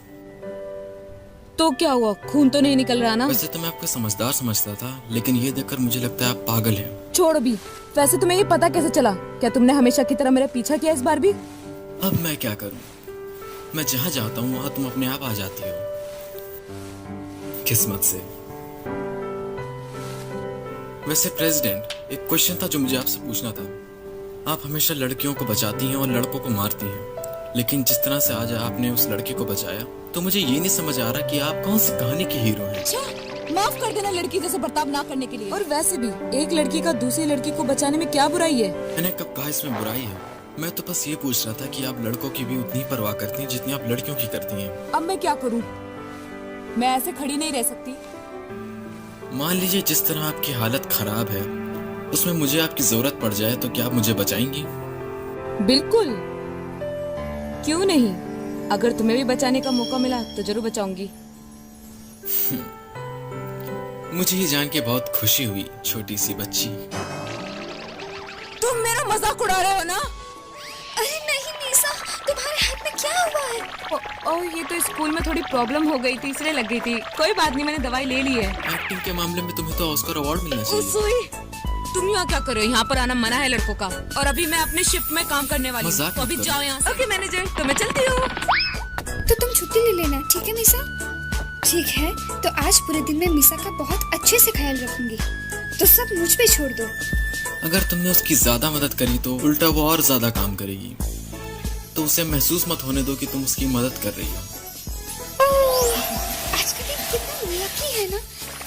तो क्या हुआ? खून तो नहीं निकल रहा ना? वैसे तो मैं आपको समझदार समझता था, लेकिन ये देखकर मुझे लगता है आप पागल हैं। छोड़ भी। वैसे तुम्हें ये पता कैसे चला? क्या तुमने हमेशा की तरह मेरा पीछा किया इस बार भी? अब मैं क्या करूं? मैं जहाँ जाता हूँ वहाँ तुम अपने आप आ जाती हो। किस्मत से। वैसे प्रेसिडेंट, एक क्वेश्चन था जो मुझे आपसे पूछना था। आप हमेशा लड़कियों को बचाती हैं और लड़कों को मारती हैं, लेकिन जिस तरह से आज आपने उस लड़के को बचाया तो मुझे ये नहीं समझ आ रहा कि आप कौन सी कहानी की हीरो हैं। माफ कर देना लड़की जैसे बर्ताव ना करने के लिए। और वैसे भी एक लड़की का दूसरी लड़की को बचाने में क्या बुराई है? मैंने कब कहा इसमें बुराई है? मैं तो बस ये पूछ रहा था कि आप लड़कों की भी उतनी परवाह करती हैं जितनी आप लड़कियों की करती हैं। अब मैं क्या करूं? मैं ऐसे खड़ी नहीं रह सकती। मान लीजिए जिस तरह आपकी हालत खराब है उसमें मुझे आपकी जरूरत पड़ जाए तो क्या आप मुझे बचाएंगी? बिल्कुल, क्यों नहीं। अगर तुम्हें भी बचाने का मौका मिला तो जरूर बचाऊंगी। मुझे ये जान के बहुत खुशी हुई, छोटी सी बच्ची। तुम मेरा मजाक उड़ा रहे हो ना? अरे नहीं निशा, तुम्हारे हाथ में क्या हुआ है? ये तो स्कूल में थोड़ी प्रॉब्लम हो गई थी इसलिए लग गई थी। कोई बात नहीं, मैंने दवाई ले ली है। एक्टिंग के मामले में तुम्हें तो ऑस्कर अवार्ड मिलना चाहिए। तुम यहाँ क्या कर रहे हो? यहाँ पर आना मना है लड़कों का। और अभी मैं अपने शिफ्ट में काम करने वाली हूँ, तो अभी जाओ यहाँ से। ओके मैनेजर, तो मैं चलती हूँ। तो तुम छुट्टी ले लेना, ठीक है मीसा? ठीक है, तो आज पूरे दिन में मीसा का बहुत अच्छे से ख्याल रखूंगी। तो सब मुझ पे छोड़ दो। अगर तुमने उसकी ज्यादा मदद करी तो उल्टा वो और ज्यादा काम करेगी, तो उसे महसूस मत होने दो कि तुम उसकी मदद कर रही हो। आज का दिन कितना लकी है ना।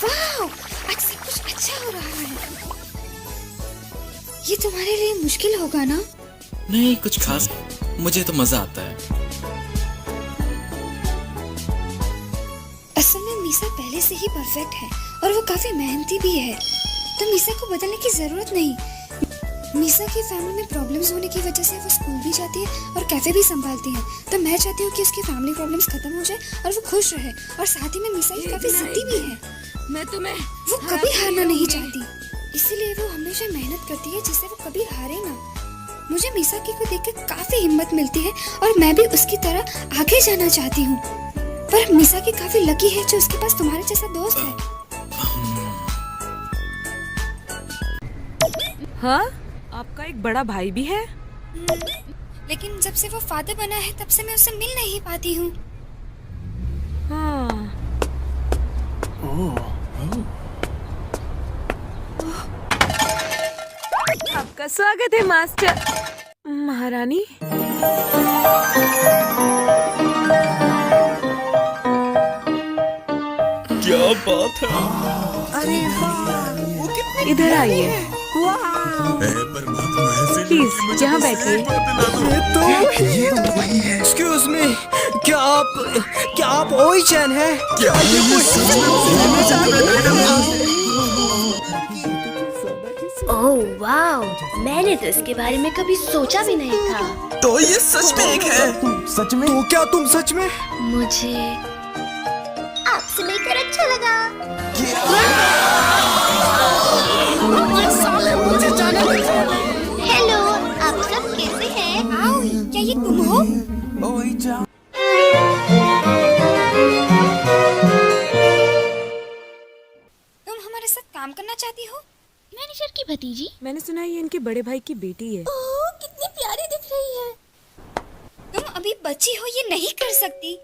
वाह, आज सब कुछ अच्छा हो रहा है। ये तुम्हारे लिए मुश्किल होगा ना? नहीं, कुछ खास, मुझे तो मजा आता है। असल में मीसा पहले से ही परफेक्ट है और वो काफी मेहनती भी है, तो मीसा को बदलने की जरूरत नहीं। मीसा की फैमिली में प्रॉब्लम्स होने की वजह से वो स्कूल भी जाती है और कैफे भी संभालती है, तो मैं चाहती हूँ कि उसकी फैमिली प्रॉब्लम्स खत्म हो जाए और वो खुश रहे। और साथ ही में मीसा काफी जिद्दी भी है। मैं तुम्हें वो कभी हारना नहीं चाहती, इसीलिए वो हमेशा मेहनत करती है जिससे वो कभी हारे ना। मुझे मीसा की को देखकर काफी हिम्मत मिलती है और मैं भी उसकी तरह आगे जाना चाहती हूँ। पर मीसा की काफी लकी है जो उसके पास तुम्हारे जैसा दोस्त है। हाँ, आपका एक बड़ा भाई भी है? लेकिन जब से वो फादर बना है तब से मैं उससे मिल नहीं पाती हूँ। हाँ। आपका स्वागत है मास्टर। महारानी। क्या बात है? अरे वाह, इधर आइए। प्लीज यहाँ बैठिए। एक्सक्यूज मी, क्या आप ओई चैन है? क्या ओह वाह, मैंने तो इसके बारे में कभी सोचा भी नहीं था। तो ये सच में एक है? सच में? तो क्या तुम सच में? मुझे आपसे मिलकर अच्छा लगा। हेलो, आप सब कैसे हैं? आओ, क्या ये तुम हो? तुम हमारे साथ काम करना चाहती हो? मैनेजर की भतीजी? मैंने सुना है ये इनके बड़े भाई की बेटी है। ओह, कितनी प्यारी दिख रही है। तुम अभी बच्ची हो, ये नहीं कर सकती।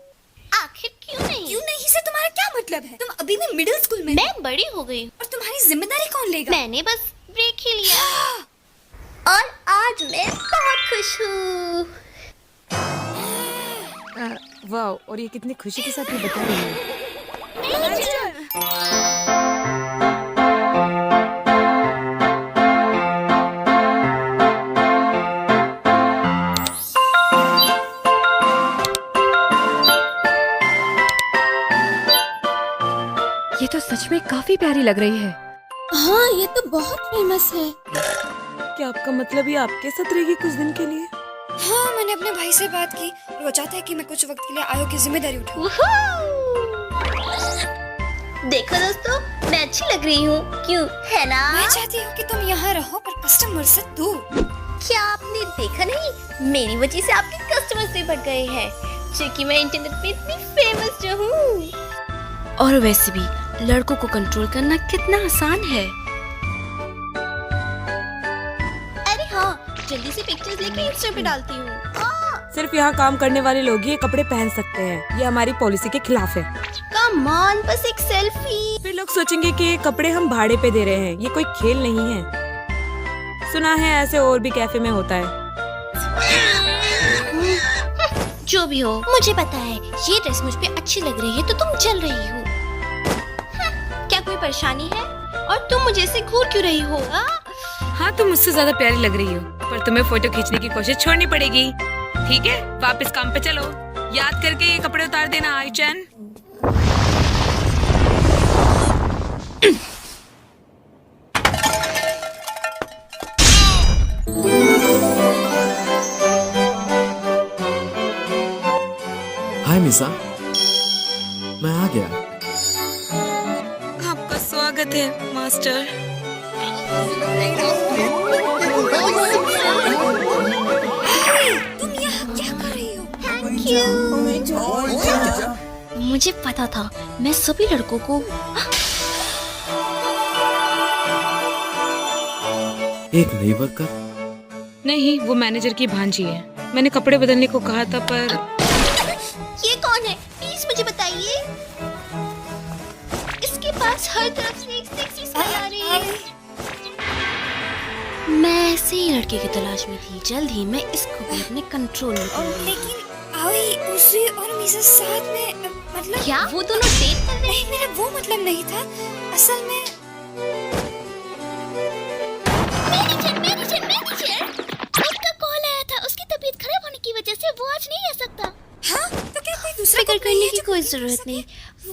आखिर क्यों नहीं? क्यों नहीं से तुम्हारा क्या मतलब है? तुम अभी भी मिडिल स्कूल में। मैं बड़ी हो गई और तुम्हारी जिम्मेदारी कौन लेगा? मैंने बस ब्रेक ही लिया और आज मैं बहुत खुश हूँ। वाह, और ये कितनी खुशी के साथ ये बता रही है। ये तो सच में काफी प्यारी लग रही है। हाँ, ये तो बहुत फेमस है। क्या आपका मतलब ये आपके साथ रहेगी कुछ दिन के लिए? हाँ, मैंने अपने भाई से बात की और वो चाहता है कि मैं कुछ वक्त के लिए आयो की जिम्मेदारी उठाऊं। देखो दोस्तों, मैं अच्छी लग रही हूँ, क्यों है ना? मैं चाहती हूँ कि तुम यहाँ रहो पर कस्टमर से दूर। क्या आपने देखा नहीं, मेरी वजह से आपके कस्टमर्स भी बढ़ गए हैं, क्योंकि मैं इंटरनेट पे इतनी फेमस जो हूँ। और वैसे भी लड़कों को कंट्रोल करना कितना आसान है। अरे हाँ, जल्दी से पिक्चर्स लेके इंस्टा पे डालती हूँ। सिर्फ यहाँ काम करने वाले लोग ही ये कपड़े पहन सकते हैं, ये हमारी पॉलिसी के खिलाफ है। कम कम ऑन, बस एक सेल्फी। फिर लोग सोचेंगे कि ये कपड़े हम भाड़े पे दे रहे हैं, ये कोई खेल नहीं है। सुना है ऐसे और भी कैफे में होता है। जो भी हो, मुझे पता है ये ड्रेस मुझ पे अच्छी लग रही है तो तुम चल रही हो। क्या कोई परेशानी है? और तुम मुझे से घूर क्यों रही हो? हाँ, तुम मुझसे ज्यादा प्यारी लग रही हो, पर तुम्हें फोटो खींचने की कोशिश छोड़नी पड़ेगी। ठीक है, वापस काम पे चलो। याद करके ये कपड़े उतार देना, आईचैन। हाय मिसा, मैं आ गया। आपका स्वागत है मास्टर। तुम यहाँ क्या कर रही हो? Thank you. मुझे पता था, मैं सभी लड़कों को एक नई वर्कर? नहीं, वो मैनेजर की भांजी है। मैंने कपड़े बदलने को कहा था, पर ये कौन है? प्लीज मुझे बताइए। इसके पास हर तरफ से एक सेक्सी स्मेल आ रही है। मैं ऐसे ही लड़के की तलाश में थी। जल्द ही मैं इसको भी अपने कंट्रोल में करूंगी। लेकिन आई, उसी और मीसा साथ में, मतलब क्या वो दोनों डेट कर रहे हैं? मेरा वो मतलब नहीं था। असल में मैनेजर, उसका कॉल आया था। उसकी तबीयत खराब होने की वजह से वो आज नहीं आ सकता। हाँ, तो क्या कोई दूसरा फिक्र करने की कोई जरूरत नहीं।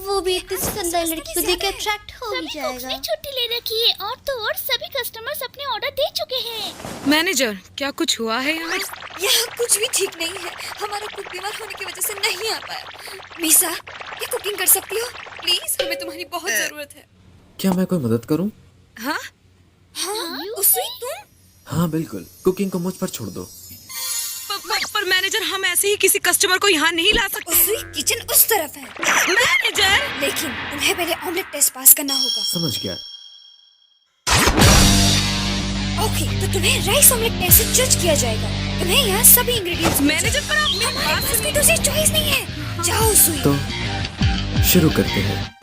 वो भी इतनी सुंदर लड़की को देख अट्रैक्ट हो ही जाएगा। छुट्टी ले रखी है और तो और सभी कस्टमर्स अपने ऑर्डर दे चुके हैं। मैनेजर, क्या कुछ हुआ है यहाँ? यहाँ कुछ भी ठीक नहीं है। हमारा कुक बीमार होने की वजह से नहीं आ पाया। मीसा, ये कुकिंग कर सकती हो? प्लीज, हमें तुम्हारी बहुत जरूरत है। क्या मैं कोई मदद करूं? हाँ? हाँ, उसी तुम? हाँ बिल्कुल, कुकिंग को मुझ पर छोड़ दो। पर मैनेजर, हम ऐसे ही किसी कस्टमर को यहाँ नहीं ला सकते। उसी किचन उस तरफ है। मैनेजर, लेकिन तुम्हें पहले ऑमलेट टेस्ट पास करना होगा। समझ गया। ओके, तो तुम्हें राइस ऑमलेट टेस्ट से जज किया जाएगा। तुम्हें यहाँ सभी इंग्रेडिएंट्स। मैनेजर, पर आप मेरे पास कोई दूसरी चॉइस नहीं है। जाओ सुई। तो शुरू करते हैं।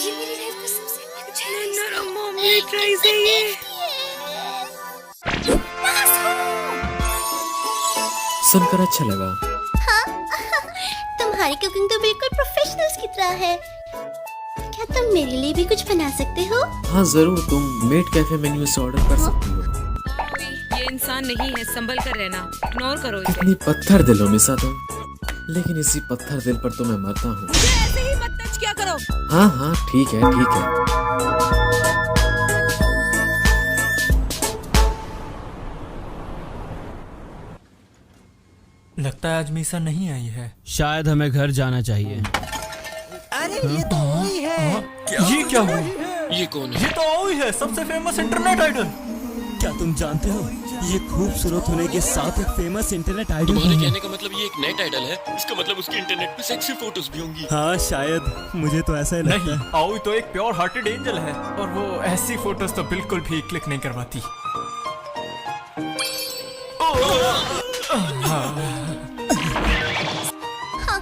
ये मेरी लाइफ का सबसे सुनकर अच्छा लगा। हाँ, तुम्हारी कुकिंग तो बिल्कुल प्रोफेशनल्स की तरह है। क्या तुम मेरे लिए भी कुछ बना सकते हो? हाँ जरूर, तुम मेड कैफे मेन्यू से ऑर्डर कर सकती हो। ये इंसान नहीं है, संभल कर रहना, इग्नोर करो इसे। कितनी पत्थर दिल हो मिसा तुम, लेकिन इसी पत्थर दिल पर तो मैं मरता हूँ। ऐसे ही मत टच किया करो। हाँ हाँ ठीक है ठीक है। लगता है आज मीसा नहीं आई है। शायद हमें घर जाना चाहिए। अरे ये तो वही है। ये क्या हुआ? ये कौन है? ये तो ओई है, सबसे फेमस इंटरनेट आइडल। क्या तुम जानते हो, ये खूबसूरत होने के साथ एक फेमस इंटरनेट आइडल तुम्हारे है। कहने का मतलब ये एक नेट आइडल है? इसका मतलब उसके इंटरनेट पे सेक्सी फोटोज भी होंगी। हाँ शायद, मुझे तो ऐसा ही लगता है। ओई तो एक प्योर हार्टेड एंजल है, और वो ऐसी फोटोज तो बिल्कुल भी क्लिक नहीं करवाती। हाँ,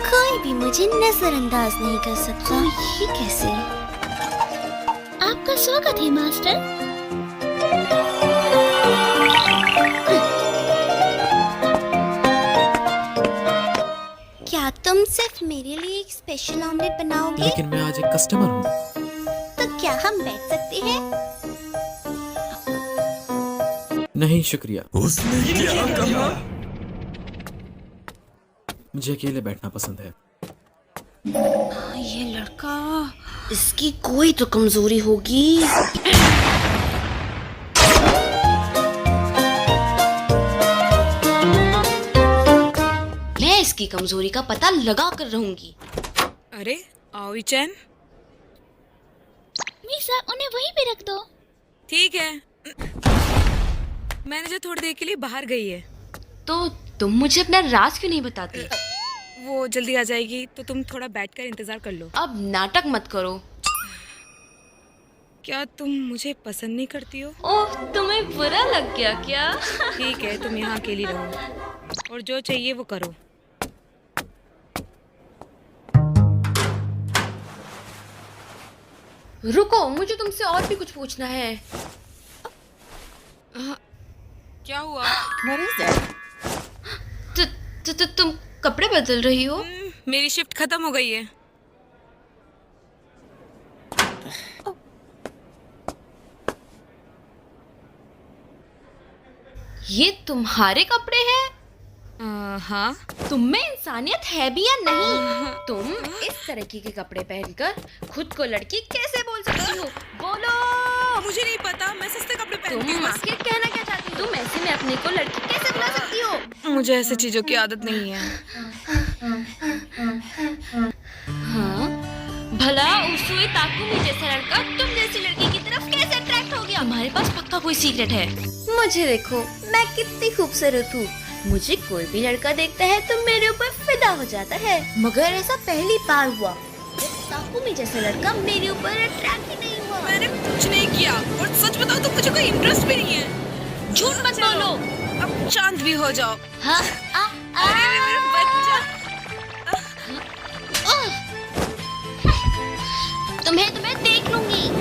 कोई भी मुझे नजरअंदाज नहीं कर सकता। ये कैसे? आपका स्वागत है मास्टर। क्या तुम सिर्फ मेरे लिए एक स्पेशल ऑमलेट बनाओगे? लेकिन मैं आज एक कस्टमर हूँ। तो क्या हम बैठ सकते हैं? नहीं शुक्रिया। उसने क्या कहा? मुझे अकेले बैठना पसंद है। ये लड़का, इसकी कोई तो कमजोरी होगी। मैं इस इसकी कमजोरी का पता लगा कर रहूंगी। अरे आओ चैन। मीसा उन्हें वहीं पे रख दो। ठीक है। मैनेजर थोड़ी देर के लिए बाहर गई है। तो तुम मुझे अपना राज क्यों नहीं बताती? वो जल्दी आ जाएगी तो तुम थोड़ा बैठकर इंतजार कर लो। अब नाटक मत करो। क्या तुम मुझे पसंद नहीं करती हो? ओह, तुम्हें बुरा लग गया क्या? ठीक है, तुम यहाँ अकेली रहो और जो चाहिए वो करो। रुको, मुझे तुमसे और भी कुछ पूछना है। क्या हुआ? तुम कपड़े बदल रही हो? मेरी शिफ्ट खत्म हो गई है। ये तुम्हारे कपड़े हैं? हाँ। तुम में इंसानियत है भी या नहीं? तुम इस तरह के कपड़े पहनकर खुद को लड़की कैसे बोल सकती हो? बोलो। मुझे नहीं पता, मैं सस्ते कपड़े पहनती हूँ। तुम आखिर कहना क्या चाहती हो? तुम ऐसे में अपने को लड़की कैसे बुला सकती हो? मुझे ऐसी चीजों की आदत नहीं है। हाँ? भला उसूई ताकुमी जैसा लड़का तुम जैसी लड़की की तरफ कैसे अट्रैक्ट हो गया? तुम्हारे पास पक्का कोई सीक्रेट है। मुझे देखो, मैं कितनी खूबसूरत हूँ। मुझे कोई भी लड़का देखता है तो मेरे ऊपर फिदा हो जाता है, मगर ऐसा पहली बार हुआ। ताकुमी जैसा लड़का मेरे ऊपर अट्रैक्ट ही नहीं हुआ। मैंने कुछ नहीं किया और सच बताओ तो मुझे कोई इंटरेस्ट भी नहीं है। झूठ मत बोलो। अब शांत भी हो जाओ। हाँ? अरे मेरे बच्चा। तुम्हें देख लूंगी।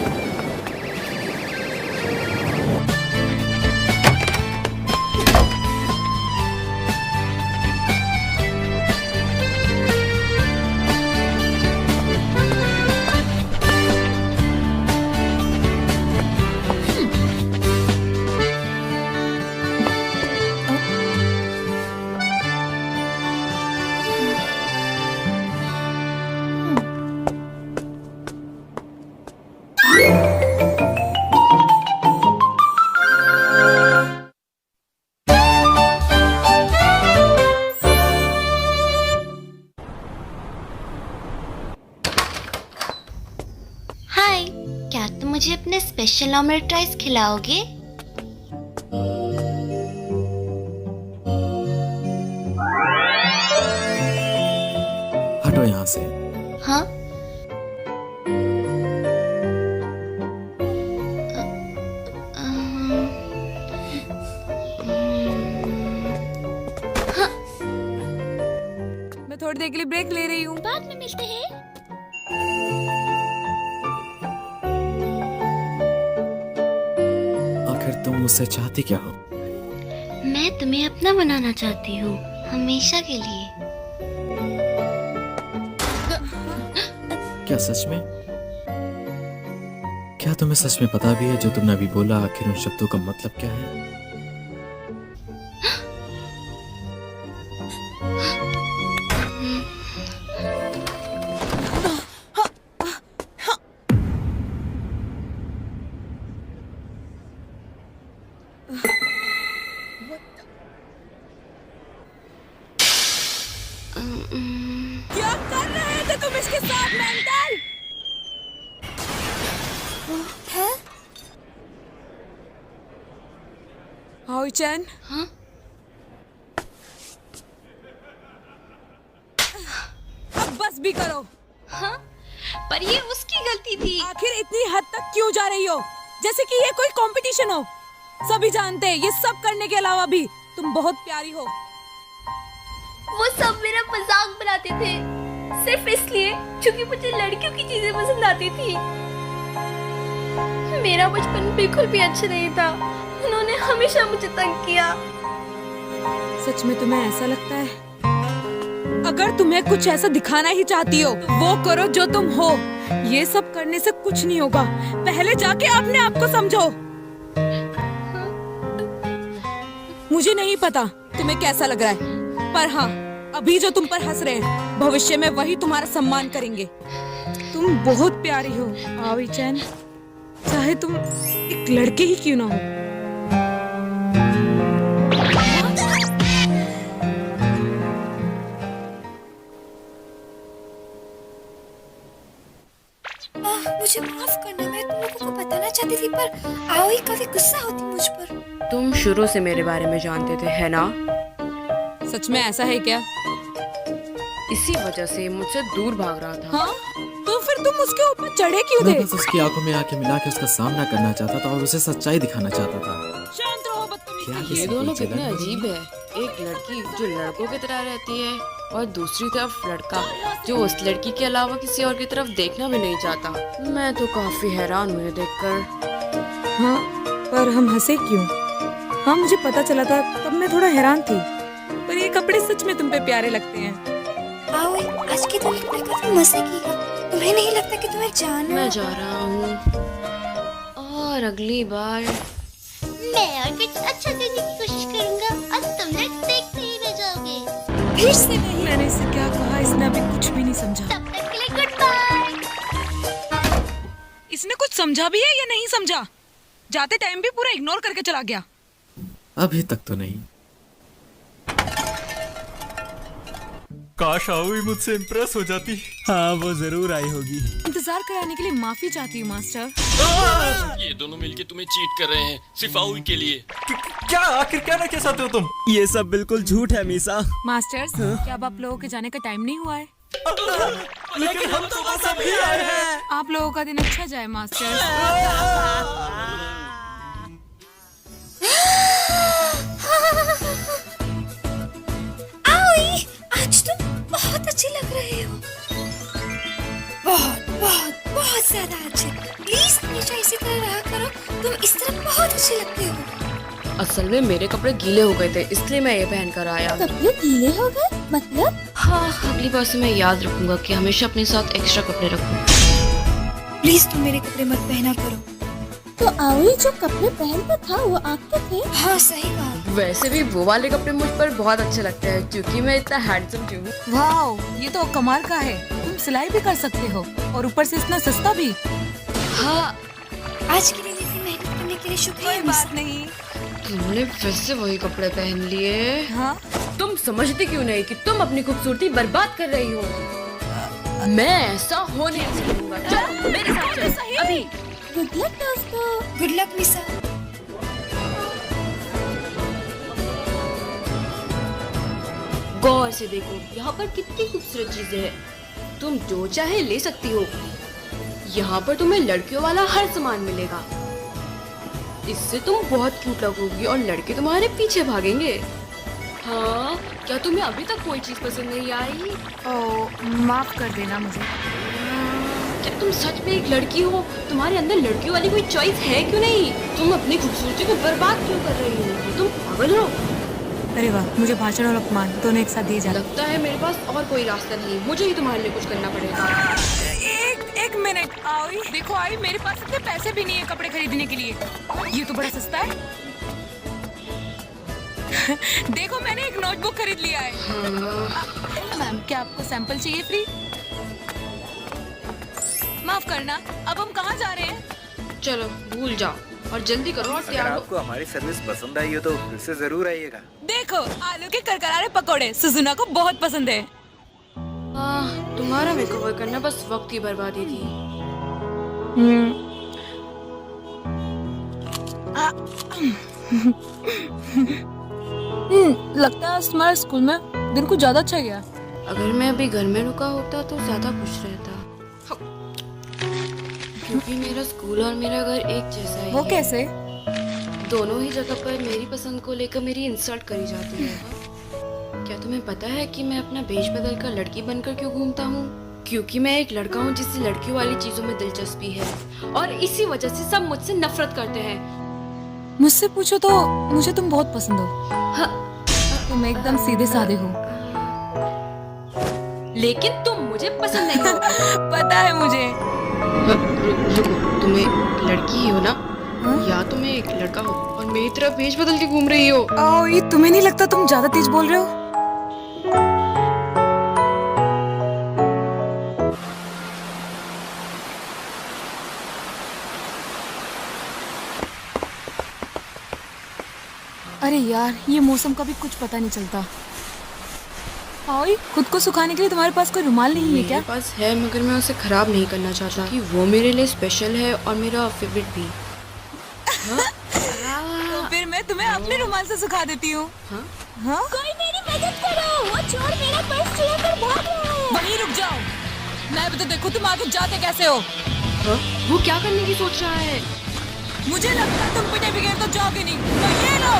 हाय, क्या तुम मुझे अपने स्पेशल ऑमलेट राइस खिलाओगे? हटो यहाँ से। हाँ? मैं थोड़ी देर के लिए ब्रेक ले रही हूँ। बाद में मिलते हैं। आखिर तुम मुझसे चाहती क्या हो? मैं तुम्हें अपना बनाना चाहती हूँ, हमेशा के लिए। क्या सच में? क्या तुम्हें सच में पता भी है जो तुमने अभी बोला आखिर उन शब्दों का मतलब क्या है? क्या कर रहे थे तुम इसके साथ मेंटल? है? हाउ चैन? हाँ? अब बस भी करो। हाँ? पर ये उसकी गलती थी। आखिर इतनी हद तक क्यों जा रही हो? जैसे कि ये कोई कंपटीशन हो। सभी जानते हैं ये सब करने के अलावा भी तुम बहुत प्यारी हो। वो सब मेरा मजाक बनाते थे, सिर्फ इसलिए क्योंकि मुझे लड़कियों की चीजें पसंद आती थी। मेरा बचपन बिल्कुल भी अच्छा नहीं था। उन्होंने हमेशा मुझे तंग किया। सच में तुम्हें ऐसा लगता है? अगर तुम्हें कुछ ऐसा दिखाना ही चाहती हो, वो करो जो तुम हो। ये सब करने से कुछ नहीं होगा। पहले जाके अपने आप को समझो। मुझे नहीं पता तुम्हें कैसा लग रहा है, पर हाँ, अभी जो तुम पर हंस रहे हैं, भविष्य में वही तुम्हारा सम्मान करेंगे। तुम बहुत प्यारी हो आवी चैन, चाहे तुम एक लड़के ही क्यों ना हो। पर आओई काफी गुस्सा होती मुझ पर। तुम शुरू से मेरे बारे में जानते थे, है ना? सच में ऐसा है क्या? इसी वजह से मुझसे दूर भाग रहा था। हाँ? तो फिर तुम उसके ऊपर चढ़े क्यों थे? मैं बस उसकी आंखों में आंखें मिला के उसका सामना करना चाहता था और उसे सच्चाई दिखाना चाहता था। शांत रहो बदतमीज। ये दोनों कितने अजीब है। एक लड़की जो लड़कों की तरह रहती है और दूसरी तरफ लड़का जो उस लड़की के अलावा किसी और की तरफ देखना भी नहीं चाहता। मैं तो काफी हैरान हुई देखकर। हाँ, पर हम हंसे क्यों? हाँ, मुझे पता चला था तब मैं थोड़ा हैरान थी, पर ये कपड़े सच में तुम पे प्यारे लगते हैं। आओ, आज के दिन तुमने काफी मजे किए। तुम्हें नहीं लगता कि तुम्हें जाना? मैं जा रहा हूँ और अगली बार मैं और कुछ अच्छा देने की कोशिश करूंगा और तुम लोग देखते ही रह जाओगे। फिर से नहीं। मैंने इसे क्या कहा, इसने अभी कुछ भी नहीं समझा। तब तक के लिए गुड बाय। इसने कुछ समझा भी है या नहीं समझा? जाते टाइम भी पूरा इग्नोर करके चला गया। अभी तक तो नहीं। काश आओ मुझसे इम्प्रेस हो जाती। हाँ, वो जरूर आई होगी। इंतजार कराने के लिए माफी चाहती हूँ मास्टर। ये दोनों मिलके तुम्हें चीट कर रहे हैं सिर्फ आउई के लिए। क्या आखिर कहना क्या चाहते हो तुम? ये सब बिल्कुल झूठ है मीसा। मास्टर्स, क्या अब आप लोगों के जाने का टाइम नहीं हुआ है? लेकिन हम तो बस अभी आए हैं। आप लोगों का दिन अच्छा जाए मास्टर्स। आओई, आज तुम बहुत अच्छी लग रहे हो। बहुत बहुत बहुत ज्यादा अच्छे। प्लीज हमेशा इसी तरह रहा करो। तुम इस तरह बहुत अच्छे लगते हो। असल में मेरे कपड़े गीले हो गए थे, इसलिए मैं ये पहन कर आया। कपड़े गीले हो गए? मतलब? हाँ, अगली बार से मैं याद रखूंगा कि हमेशा अपने साथ एक्स्ट्रा कपड़े रखूं। प्लीज तुम मेरे कपड़े मत पहना करो। तो आओई जो कपड़े पहनता था वो आपके थे? हाँ, सही कहा। वैसे भी वो वाले कपड़े मुझ पर बहुत अच्छे लगते हैं क्योंकि मैं इतना हैंडसम क्यों हूँ। वाओ, ये तो कमाल का है। तुम सिलाई भी कर सकते हो और ऊपर से इतना सस्ता भी। हाँ, आज के लिए इतनी मेहनत करने के लिए शुक्रिया। कोई बात नहीं। तुमने फिर से वही कपड़े पहन लिए। हाँ? तुम समझती क्यों नहीं कि तुम अपनी खूबसूरती बर्बाद कर रही हो? मैं ऐसा होने नहीं दूंगा। चलो मेरे साथ चलो अभी। गुड लक दोस्तों। गुड लक मिसा। गौर से देखो, यहाँ पर कितनी खूबसूरत चीजें हैं। तुम जो चाहे ले सकती हो। यहाँ पर तुम्हें लड़कियों वाला हर सामान मिलेगा। इससे तुम बहुत क्यूट लगोगी और लड़के तुम्हारे पीछे भागेंगे। हाँ, क्या तुम्हें अभी तक कोई चीज पसंद नहीं आई? ओह, माफ कर देना मुझे। क्या तुम सच में एक लड़की हो? तुम्हारे अंदर लड़कियों वाली कोई चॉइस है क्यों नहीं? तुम अपनी खूबसूरती को बर्बाद क्यों कर रही हो? तुम पागल हो? अरे वाह, मुझे भाषण और अपमान दोनों एक साथ दिए जा। लगता है मेरे पास और कोई रास्ता नहीं, मुझे ही तुम्हारे लिए कुछ करना पड़ेगा। एक मिनट आओई, देखो आई, मेरे पास इतने पैसे भी नहीं है कपड़े खरीदने के लिए। ये तो बड़ा सस्ता है। देखो मैंने एक नोटबुक खरीद लिया है। मैम, क्या आपको सैंपल चाहिए फ्री? माफ करना, अब हम कहाँ जा रहे हैं? चलो भूल जाओ और जल्दी करो और तैयार हो। आपको हमारी सर्विस पसंद आई हो तो फिर से जरूर आइएगा। देखो आलू के करकरारे पकोड़े सुजुना को बहुत पसंद है। तुम्हारा मेकओवर करना बस वक्त की बर्बादी थी। लगता है आज तुम्हारे स्कूल में दिन कुछ ज्यादा अच्छा गया। अगर मैं अभी घर में रुका होता तो ज्यादा खुश रहता, क्योंकि मेरा स्कूल और मेरा घर एक जैसा ही वो है। कैसे? दोनों ही जगह पर मेरी पसंद को लेकर मेरी इंसल्ट करी जाती है। क्या तुम्हें पता है कि मैं अपना भेष बदल कर लड़की बनकर क्यों घूमता हूँ? क्योंकि मैं एक लड़का हूँ जिसे लड़कियों वाली चीजों में दिलचस्पी है और इसी वजह से सब मुझसे नफरत करते हैं। मुझसे पूछो तो मुझे तुम बहुत पसंद हो। हाँ, तुम एकदम सीधे साधे हो। लेकिन तुम मुझे पसंद नहीं हो। पता है मुझे। रुको, तुम एक लड़की हो ना? या तुम एक लड़का हो और मेरी तरफ भेष बदल के घूम रही हो? ये तुम्हें नहीं लगता तुम ज्यादा तेज बोल रहे हो? अरे यार, ये मौसम का भी कुछ पता नहीं चलता। आओई, खुद को सुखाने के लिए तुम्हारे पास कोई रुमाल नहीं है क्या? मेरे पास है, मगर मैं उसे खराब नहीं करना चाहता कि वो मेरे लिए स्पेशल है और मेरा फेवरेट भी। मैं तुम्हें अपने रुमाल से सुखा देती हूँ। हाँ? कोई मेरी मदद करो, वो चोर मेरा पर्स चुरा कर भाग रहा है। वहीं रुक जाओ, मैं भी तो देखूं तुम आगे जाते कैसे हो। वो क्या करने की सोच रहा है? मुझे लगता है तुम पिटे बगैर तो जाओगे नहीं। तो ये लो।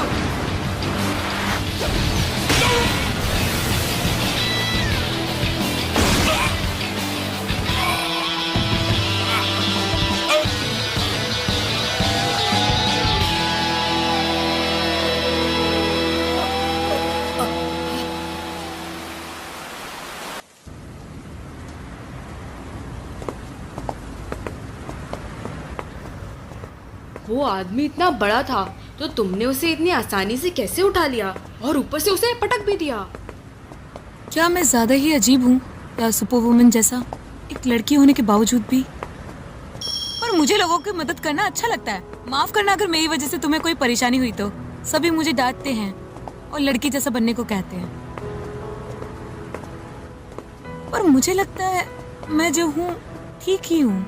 वो आदमी इतना बड़ा था तो तुमने उसे इतनी आसानी से कैसे उठा लिया और ऊपर से उसे पटक भी दिया? क्या मैं ज्यादा ही अजीब हूँ या सुपर वुमन जैसा, एक लड़की होने के बावजूद भी? पर मुझे लोगों की मदद करना अच्छा लगता है। माफ करना अगर मेरी वजह से तुम्हें कोई परेशानी हुई तो। सभी मुझे डांटते हैं और लड़की जैसा बनने को कहते हैं, पर मुझे लगता है मैं जो हूँ ठीक ही हूँ।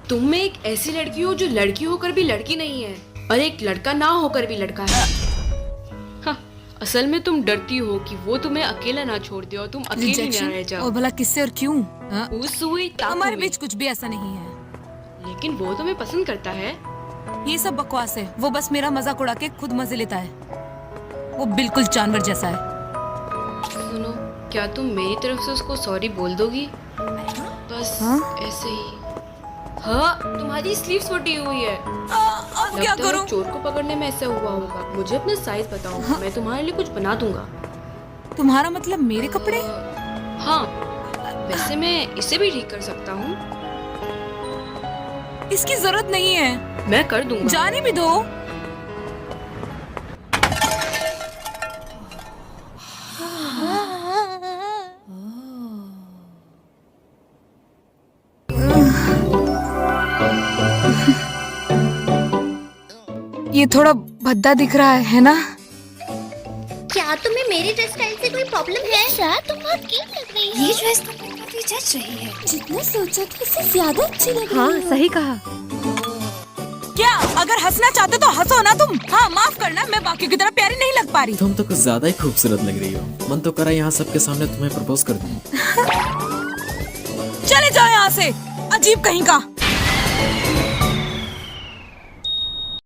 तुम में एक ऐसी लड़की हो जो लड़की होकर भी लड़की नहीं है और एक लड़का ना होकर भी लड़का है। हाँ, असल में तुम डरती हो कि वो तुम्हें अकेला ना छोड़ दे और तुम अकेली ना रह जाओ। और भला किससे और क्यों? हमारे बीच कुछ भी ऐसा नहीं है। लेकिन वो तुम्हें पसंद करता है। ये सब बकवास है। वो बस मेरा मजाक उड़ा के खुद मजे लेता है। वो बिल्कुल जानवर जैसा है। सुनो, क्या तुम मेरी तरफ से उसको सॉरी बोल दोगी? बस ऐसे ही। हाँ, तुम्हारी स्लीव्स फटी हुई है। अब क्या करूं? चोर को पकड़ने में ऐसा हुआ होगा। मुझे अपना साइज बताओ। मैं तुम्हारे लिए कुछ बना दूंगा। तुम्हारा मतलब मेरे कपड़े? हाँ, वैसे मैं इसे भी ठीक कर सकता हूँ। इसकी जरूरत नहीं है। मैं कर दूंगा। जाने भी दो। ये थोड़ा भद्दा दिख रहा है ना? क्या तुम्हें मेरी ड्रेस स्टाइल से कोई प्रॉब्लम है? शायद तुम बहुत क्यूट लग रही हो। ये ड्रेस तुम्हें काफी जच रही है। जितना सोचा था इससे ज्यादा अच्छी लग रही है। हाँ, सही कहा। क्या अगर हंसना चाहते तो हंसो ना तुम। हाँ, माफ करना, मैं बाकी की तरह प्यारी नहीं लग पा रही। तुम तो कुछ ज्यादा ही खूबसूरत लग रही हो। मन तो करा यहाँ सबके सामने तुम्हें प्रपोज कर दूं। चले जाओ यहाँ से, अजीब कहीं का।